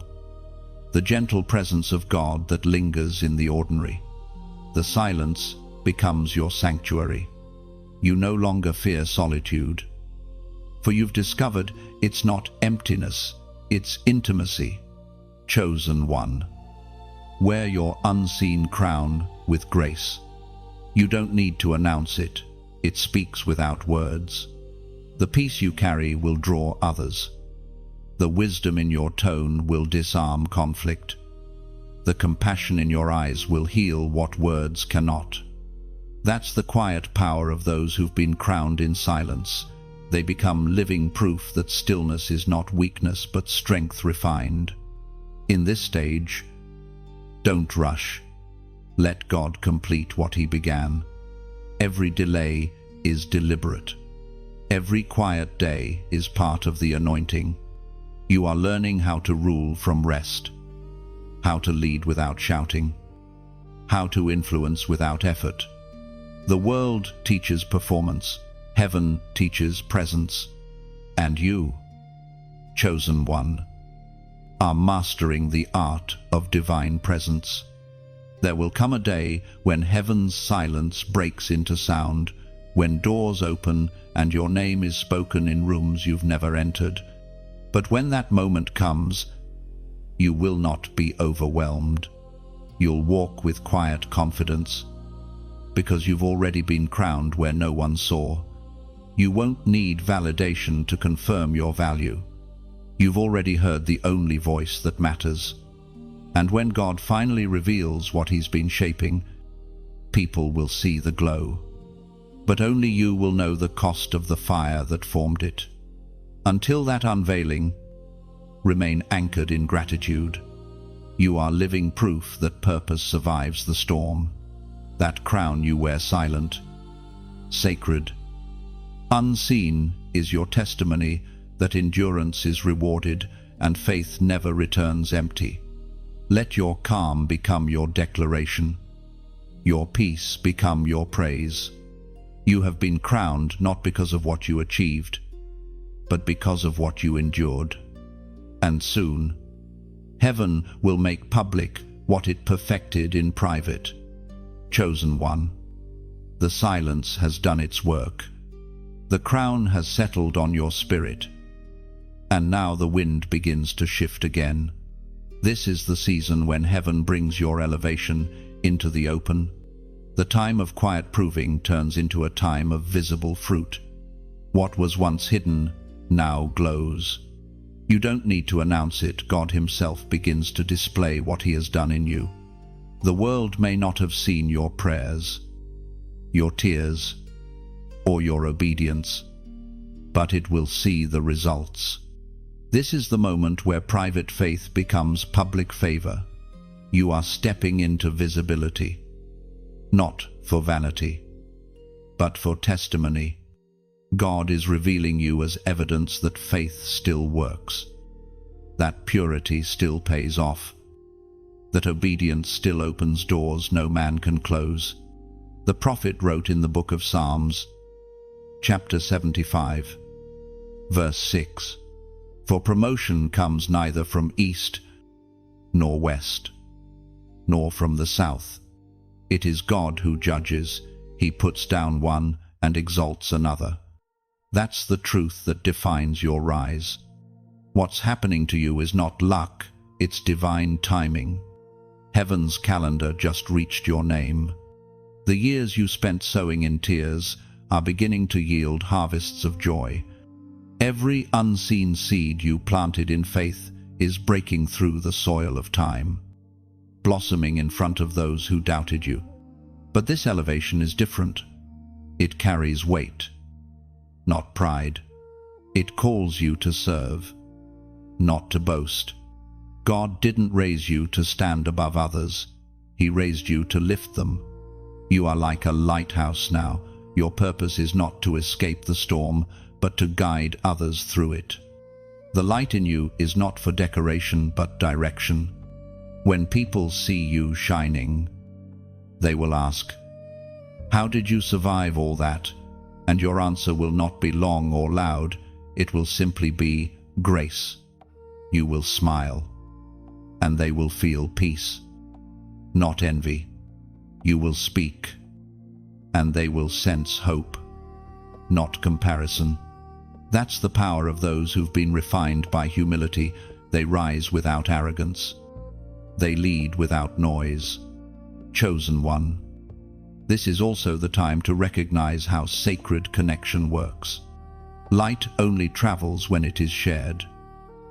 Speaker 1: the gentle presence of God that lingers in the ordinary. The silence becomes your sanctuary. You no longer fear solitude, for you've discovered it's not emptiness, it's intimacy. Chosen one. Wear your unseen crown with grace. You don't need to announce it. It speaks without words. The peace you carry will draw others. The wisdom in your tone will disarm conflict. The compassion in your eyes will heal what words cannot. That's the quiet power of those who've been crowned in silence. They become living proof that stillness is not weakness but strength refined. In this stage, don't rush. Let God complete what He began. Every delay is deliberate. Every quiet day is part of the anointing. You are learning how to rule from rest, how to lead without shouting, how to influence without effort. The world teaches performance, heaven teaches presence, and you, chosen one, are mastering the art of divine presence. There will come a day when heaven's silence breaks into sound, when doors open and your name is spoken in rooms you've never entered. But when that moment comes, you will not be overwhelmed. You'll walk with quiet confidence, because you've already been crowned where no one saw. You won't need validation to confirm your value. You've already heard the only voice that matters. And when God finally reveals what He's been shaping, people will see the glow. But only you will know the cost of the fire that formed it. Until that unveiling, remain anchored in gratitude. You are living proof that purpose survives the storm. That crown you wear silent, sacred, unseen is your testimony that endurance is rewarded and faith never returns empty. Let your calm become your declaration, your peace become your praise. You have been crowned not because of what you achieved, but because of what you endured. And soon, heaven will make public what it perfected in private. Chosen one, the silence has done its work. The crown has settled on your spirit, and now the wind begins to shift again. This is the season when heaven brings your elevation into the open. The time of quiet proving turns into a time of visible fruit. What was once hidden now glows. You don't need to announce it. God Himself begins to display what He has done in you. The world may not have seen your prayers, your tears, or your obedience, but it will see the results. This is the moment where private faith becomes public favor. You are stepping into visibility, not for vanity, but for testimony. God is revealing you as evidence that faith still works, that purity still pays off, that obedience still opens doors no man can close. The prophet wrote in the book of Psalms, chapter 75, verse 6, "For promotion comes neither from east nor west, nor from the south. It is God who judges. He puts down one and exalts another." That's the truth that defines your rise. What's happening to you is not luck, it's divine timing. Heaven's calendar just reached your name. The years you spent sowing in tears are beginning to yield harvests of joy. Every unseen seed you planted in faith is breaking through the soil of time, blossoming in front of those who doubted you. But this elevation is different. It carries weight, not pride. It calls you to serve, not to boast. God didn't raise you to stand above others. He raised you to lift them. You are like a lighthouse now. Your purpose is not to escape the storm, but to guide others through it. The light in you is not for decoration, but direction. When people see you shining, they will ask, "How did you survive all that?" And your answer will not be long or loud. It will simply be grace. You will smile, and they will feel peace, not envy. You will speak, and they will sense hope, not comparison. That's the power of those who've been refined by humility. They rise without arrogance. They lead without noise. Chosen one. This is also the time to recognize how sacred connection works. Light only travels when it is shared.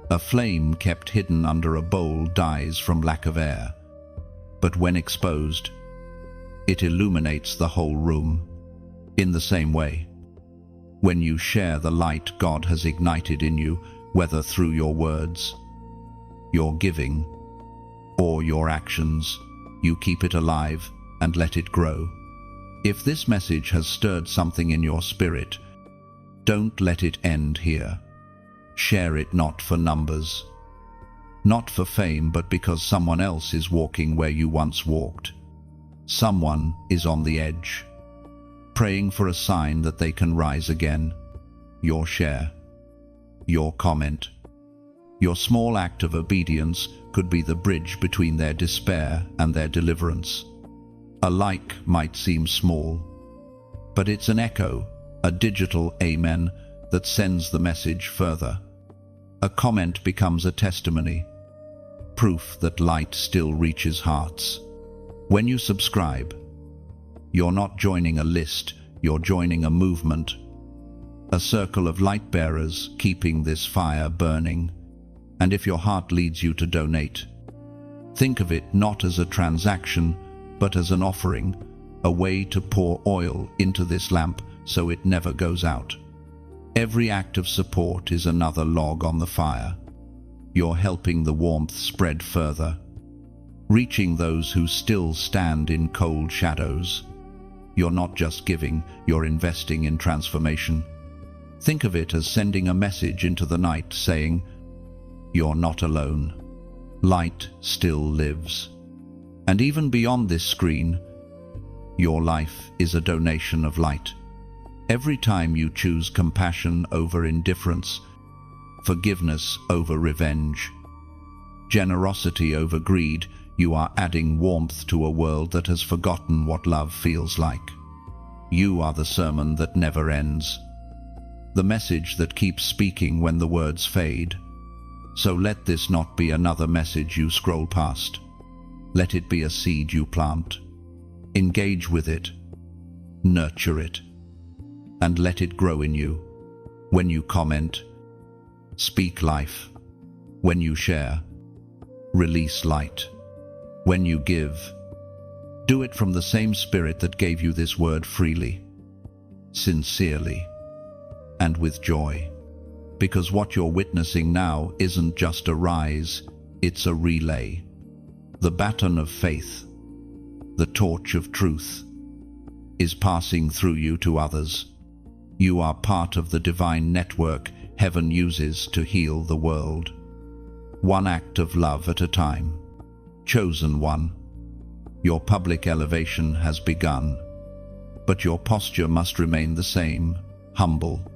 Speaker 1: A flame kept hidden under a bowl dies from lack of air. But when exposed, it illuminates the whole room. In the same way, when you share the light God has ignited in you, whether through your words, your giving, or your actions, you keep it alive and let it grow. If this message has stirred something in your spirit, don't let it end here. Share it not for numbers, not for fame, but because someone else is walking where you once walked. Someone is on the edge, praying for a sign that they can rise again. Your share, your comment, your small act of obedience could be the bridge between their despair and their deliverance. A like might seem small, but it's an echo, a digital amen that sends the message further. A comment becomes a testimony, proof that light still reaches hearts. When you subscribe, you're not joining a list, you're joining a movement, a circle of light bearers keeping this fire burning. And if your heart leads you to donate, think of it not as a transaction, but as an offering, a way to pour oil into this lamp so it never goes out. Every act of support is another log on the fire. You're helping the warmth spread further, reaching those who still stand in cold shadows. You're not just giving, you're investing in transformation. Think of it as sending a message into the night saying, "You're not alone. Light still lives." And even beyond this screen, your life is a donation of light. Every time you choose compassion over indifference, forgiveness over revenge, generosity over greed, you are adding warmth to a world that has forgotten what love feels like. You are the sermon that never ends, the message that keeps speaking when the words fade. So let this not be another message you scroll past. Let it be a seed you plant. Engage with it, nurture it, and let it grow in you. When you comment, speak life. When you share, release light. When you give, do it from the same spirit that gave you this word freely, sincerely, and with joy. Because what you're witnessing now isn't just a rise, it's a relay. The baton of faith, the torch of truth, is passing through you to others. You are part of the divine network heaven uses to heal the world. One act of love at a time. Chosen one. Your public elevation has begun, but your posture must remain the same, humble,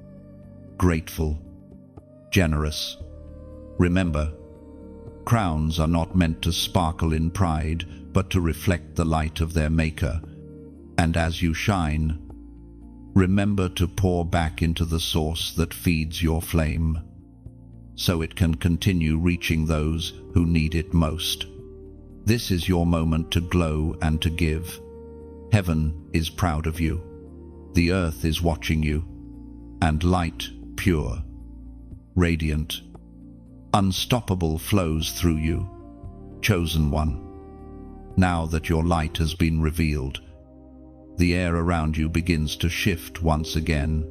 Speaker 1: grateful, generous. Remember, crowns are not meant to sparkle in pride, but to reflect the light of their maker. And as you shine, remember to pour back into the source that feeds your flame, so it can continue reaching those who need it most. This is your moment to glow and to give. Heaven is proud of you. The earth is watching you. And light, pure, radiant, Unstoppable flows through you. Chosen one. Now that your light has been revealed, the air around you begins to shift once again.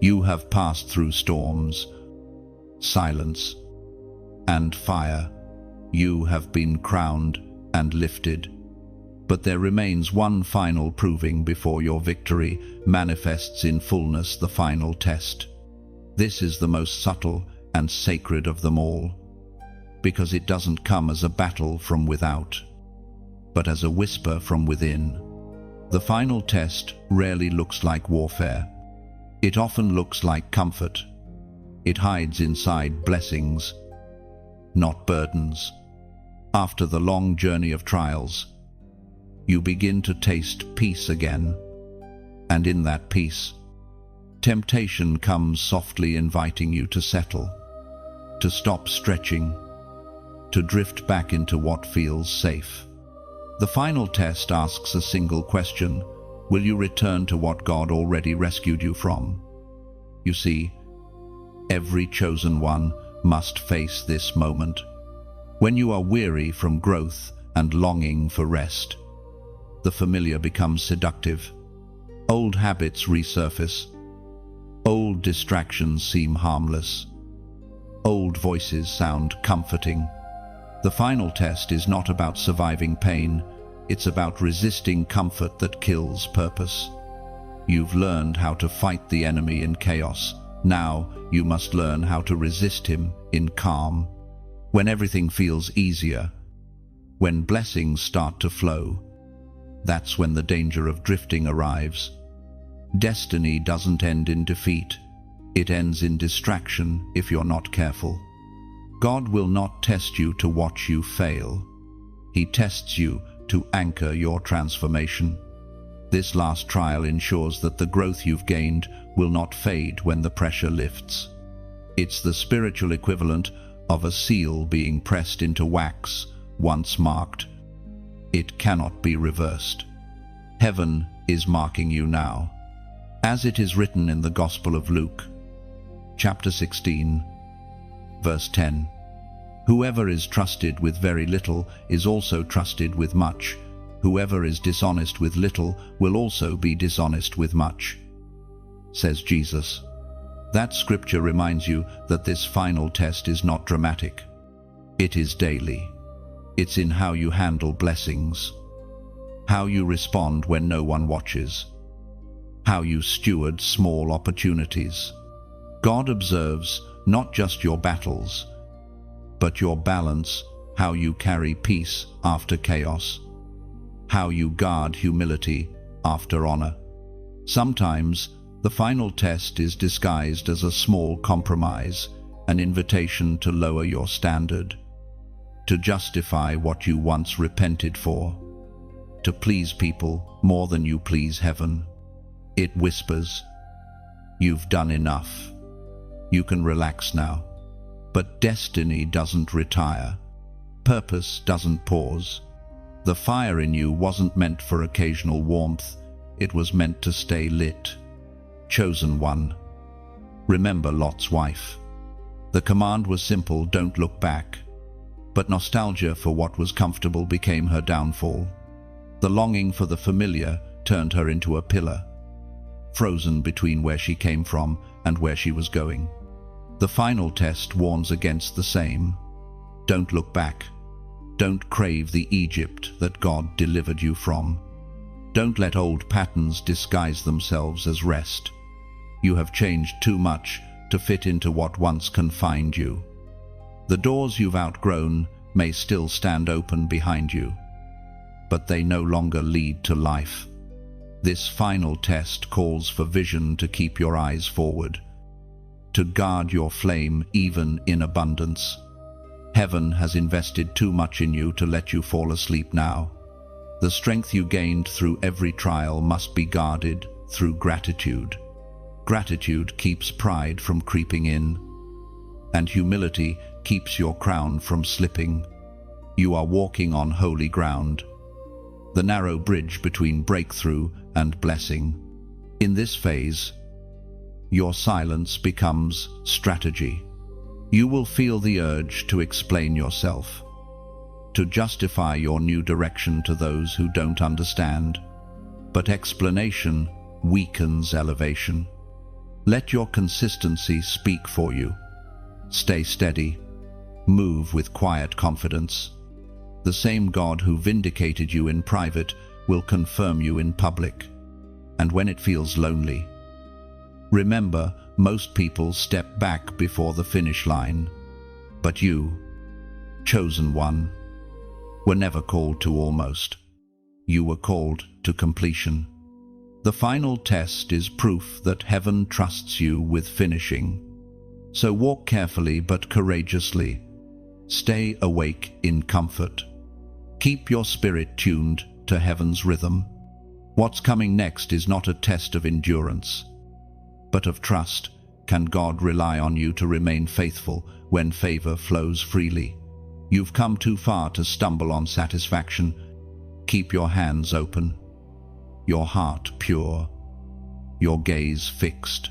Speaker 1: You have passed through storms, silence, and fire. You have been crowned and lifted. But there remains one final proving before your victory manifests in fullness, the final test. This is the most subtle and sacred of them all, because it doesn't come as a battle from without, but as a whisper from within. The final test rarely looks like warfare. It often looks like comfort. It hides inside blessings, not burdens. After the long journey of trials, you begin to taste peace again. And in that peace, temptation comes softly inviting you to settle, to stop stretching, to drift back into what feels safe. The final test asks a single question: will you return to what God already rescued you from? You see, every chosen one must face this moment. When you are weary from growth and longing for rest, the familiar becomes seductive. Old habits resurface. Old distractions seem harmless. Old voices sound comforting. The final test is not about surviving pain. It's about resisting comfort that kills purpose. You've learned how to fight the enemy in chaos. Now you must learn how to resist him in calm. When everything feels easier, when blessings start to flow, that's when the danger of drifting arrives. Destiny doesn't end in defeat. It ends in distraction if you're not careful. God will not test you to watch you fail. He tests you to anchor your transformation. This last trial ensures that the growth you've gained will not fade when the pressure lifts. It's the spiritual equivalent of a seal being pressed into wax once marked. It cannot be reversed. Heaven is marking you now. As it is written in the Gospel of Luke, chapter 16, verse 10, "Whoever is trusted with very little is also trusted with much. Whoever is dishonest with little will also be dishonest with much," says Jesus. That scripture reminds you that this final test is not dramatic. It is daily. It's in how you handle blessings, how you respond when no one watches, how you steward small opportunities. God observes not just your battles, but your balance, how you carry peace after chaos, how you guard humility after honor. Sometimes the final test is disguised as a small compromise, an invitation to lower your standard, to justify what you once repented for, to please people more than you please heaven. It whispers, "You've done enough. You can relax now." But destiny doesn't retire. Purpose doesn't pause. The fire in you wasn't meant for occasional warmth. It was meant to stay lit. Chosen one. Remember Lot's wife. The command was simple: don't look back. But nostalgia for what was comfortable became her downfall. The longing for the familiar turned her into a pillar, frozen between where she came from and where she was going. The final test warns against the same. Don't look back. Don't crave the Egypt that God delivered you from. Don't let old patterns disguise themselves as rest. You have changed too much to fit into what once confined you. The doors you've outgrown may still stand open behind you, but they no longer lead to life. This final test calls for vision to keep your eyes forward, to guard your flame even in abundance. Heaven has invested too much in you to let you fall asleep now. The strength you gained through every trial must be guarded through gratitude. Gratitude keeps pride from creeping in, and humility keeps your crown from slipping. You are walking on holy ground, the narrow bridge between breakthrough and blessing. In this phase, your silence becomes strategy. You will feel the urge to explain yourself, to justify your new direction to those who don't understand. But explanation weakens elevation. Let your consistency speak for you. Stay steady. Move with quiet confidence. The same God who vindicated you in private will confirm you in public. And when it feels lonely, remember, most people step back before the finish line. But you, chosen one, were never called to almost. You were called to completion. The final test is proof that heaven trusts you with finishing. So walk carefully but courageously. Stay awake in comfort. Keep your spirit tuned to heaven's rhythm. What's coming next is not a test of endurance, but of trust. Can God rely on you to remain faithful when favor flows freely? You've come too far to stumble on satisfaction. Keep your hands open, your heart pure, your gaze fixed.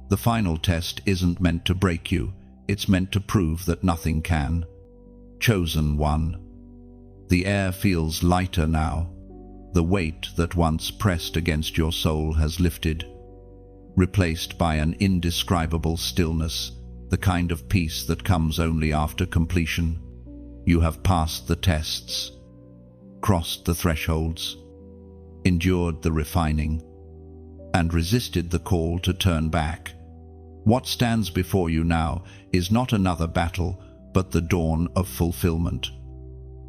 Speaker 1: The final test isn't meant to break you, it's meant to prove that nothing can. Chosen one. The air feels lighter now. The weight that once pressed against your soul has lifted, replaced by an indescribable stillness, the kind of peace that comes only after completion. You have passed the tests, crossed the thresholds, endured the refining, and resisted the call to turn back. What stands before you now is not another battle, but the dawn of fulfillment.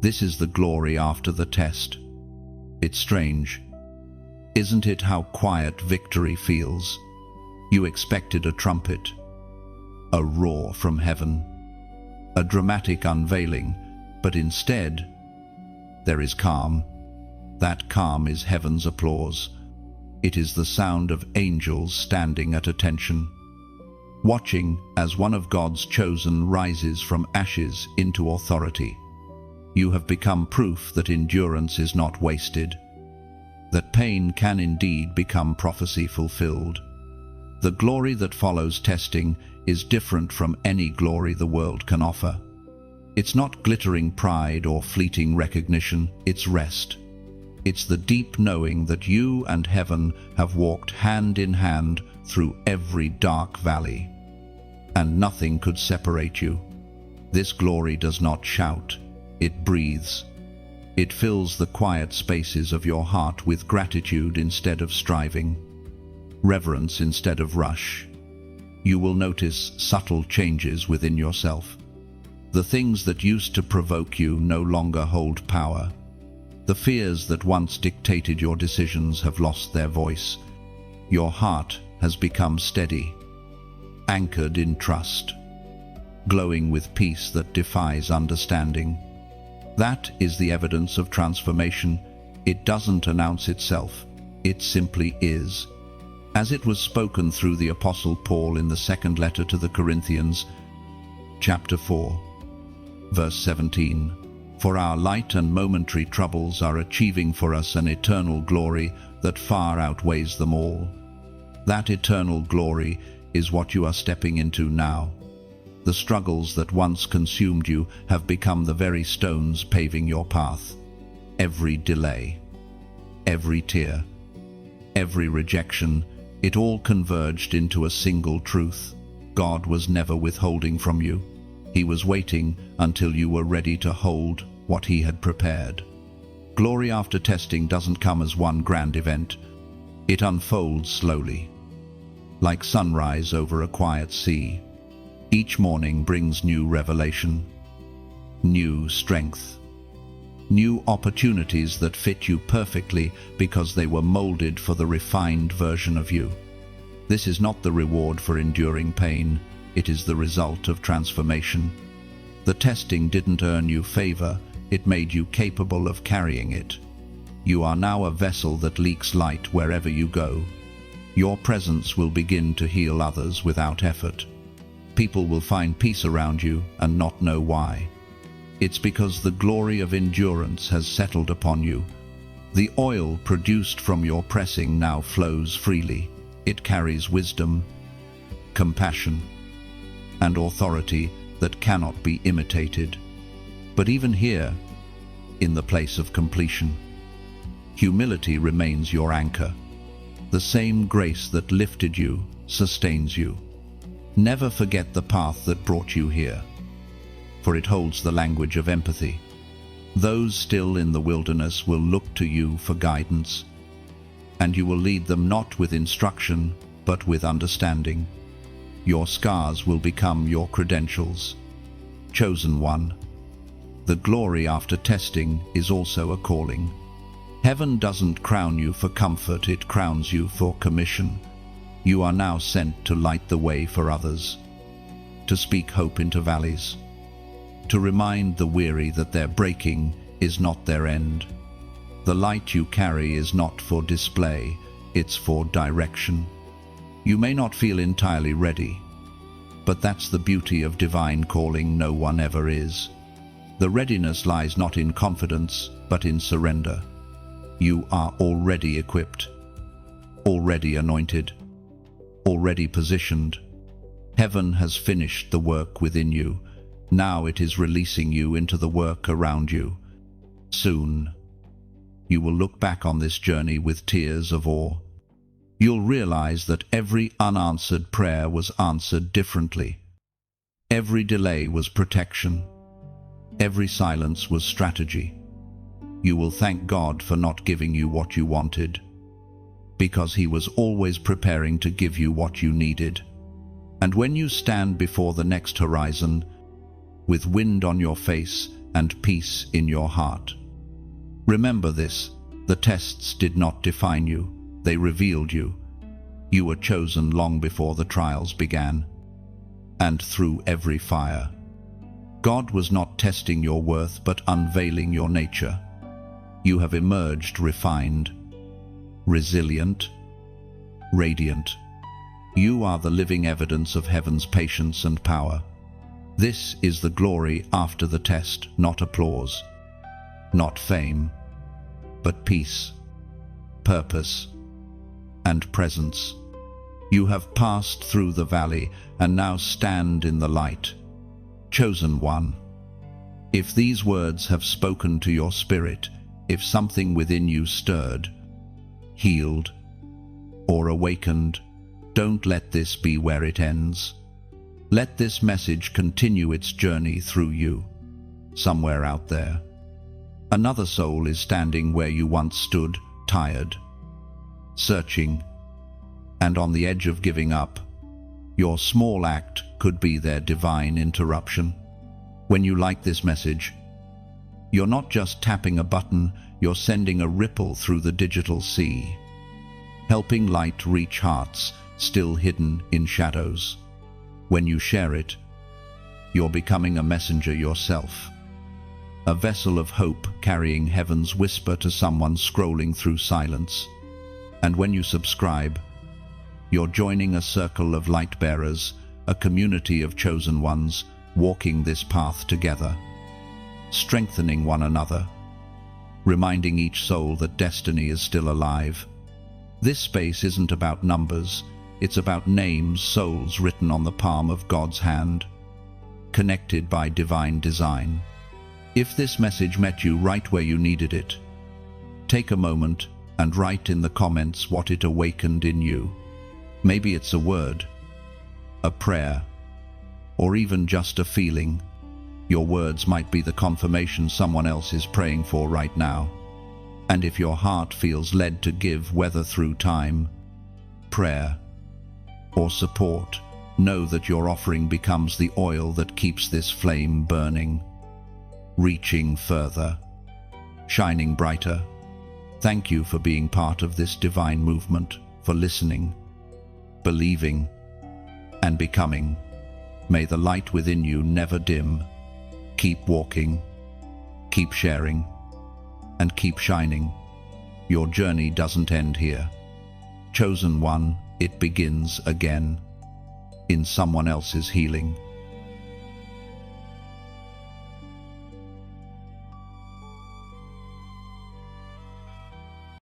Speaker 1: This is the glory after the test. It's strange, isn't it, how quiet victory feels? You expected a trumpet, a roar from heaven, a dramatic unveiling, but instead, there is calm. That calm is heaven's applause. It is the sound of angels standing at attention, watching as one of God's chosen rises from ashes into authority. You have become proof that endurance is not wasted, that pain can indeed become prophecy fulfilled. The glory that follows testing is different from any glory the world can offer. It's not glittering pride or fleeting recognition, it's rest. It's the deep knowing that you and heaven have walked hand in hand through every dark valley, and nothing could separate you. This glory does not shout, it breathes. It fills the quiet spaces of your heart with gratitude instead of striving, reverence instead of rush. You will notice subtle changes within yourself. The things that used to provoke you no longer hold power. The fears that once dictated your decisions have lost their voice. Your heart has become steady, anchored in trust, glowing with peace that defies understanding. That is the evidence of transformation. It doesn't announce itself, it simply is. As it was spoken through the Apostle Paul in the second letter to the Corinthians, chapter 4, verse 17. For our light and momentary troubles are achieving for us an eternal glory that far outweighs them all. That eternal glory is what you are stepping into now. The struggles that once consumed you have become the very stones paving your path. Every delay, every tear, every rejection, it all converged into a single truth. God was never withholding from you. He was waiting until you were ready to hold what He had prepared. Glory after testing doesn't come as one grand event. It unfolds slowly, like sunrise over a quiet sea. Each morning brings new revelation, new strength, new opportunities that fit you perfectly because they were molded for the refined version of you. This is not the reward for enduring pain, it is the result of transformation. The testing didn't earn you favor, it made you capable of carrying it. You are now a vessel that leaks light wherever you go. Your presence will begin to heal others without effort. People will find peace around you and not know why. It's because the glory of endurance has settled upon you. The oil produced from your pressing now flows freely. It carries wisdom, compassion, and authority that cannot be imitated. But even here, in the place of completion, humility remains your anchor. The same grace that lifted you sustains you. Never forget the path that brought you here, for it holds the language of empathy. Those still in the wilderness will look to you for guidance, and you will lead them not with instruction, but with understanding. Your scars will become your credentials. Chosen one, the glory after testing is also a calling. Heaven doesn't crown you for comfort, it crowns you for commission. You are now sent to light the way for others, to speak hope into valleys, to remind the weary that their breaking is not their end. The light you carry is not for display, it's for direction. You may not feel entirely ready, but that's the beauty of divine calling. No one ever is. The readiness lies not in confidence, but in surrender. You are already equipped, already anointed, already positioned. Heaven has finished the work within you. Now it is releasing you into the work around you. Soon, you will look back on this journey with tears of awe. You'll realize that every unanswered prayer was answered differently. Every delay was protection. Every silence was strategy. You will thank God for not giving you what you wanted, because He was always preparing to give you what you needed. And when you stand before the next horizon, with wind on your face and peace in your heart, remember this: the tests did not define you, they revealed you. You were chosen long before the trials began. And through every fire, God was not testing your worth but unveiling your nature. You have emerged refined, resilient, radiant. You are the living evidence of heaven's patience and power. This is the glory after the test, not applause, not fame, but peace, purpose, and presence. You have passed through the valley and now stand in the light. Chosen one, if these words have spoken to your spirit, if something within you stirred, healed, or awakened, don't let this be where it ends. Let this message continue its journey through you. Somewhere out there, another soul is standing where you once stood, tired, searching, and on the edge of giving up. Your small act could be their divine interruption. When you like this message, you're not just tapping a button, you're sending a ripple through the digital sea, helping light reach hearts still hidden in shadows. When you share it, you're becoming a messenger yourself, a vessel of hope carrying heaven's whisper to someone scrolling through silence. And when you subscribe, you're joining a circle of light bearers, a community of chosen ones walking this path together, strengthening one another, reminding each soul that destiny is still alive. This space isn't about numbers, it's about names, souls written on the palm of God's hand, connected by divine design. If this message met you right where you needed it, take a moment and write in the comments what it awakened in you. Maybe it's a word, a prayer, or even just a feeling. Your words might be the confirmation someone else is praying for right now. And if your heart feels led to give, whether through time, prayer, or support, know that your offering becomes the oil that keeps this flame burning, reaching further, shining brighter. Thank you for being part of this divine movement, for listening, believing, and becoming. May the light within you never dim. Keep walking, keep sharing, and keep shining. Your journey doesn't end here. Chosen one, it begins again, in someone else's healing.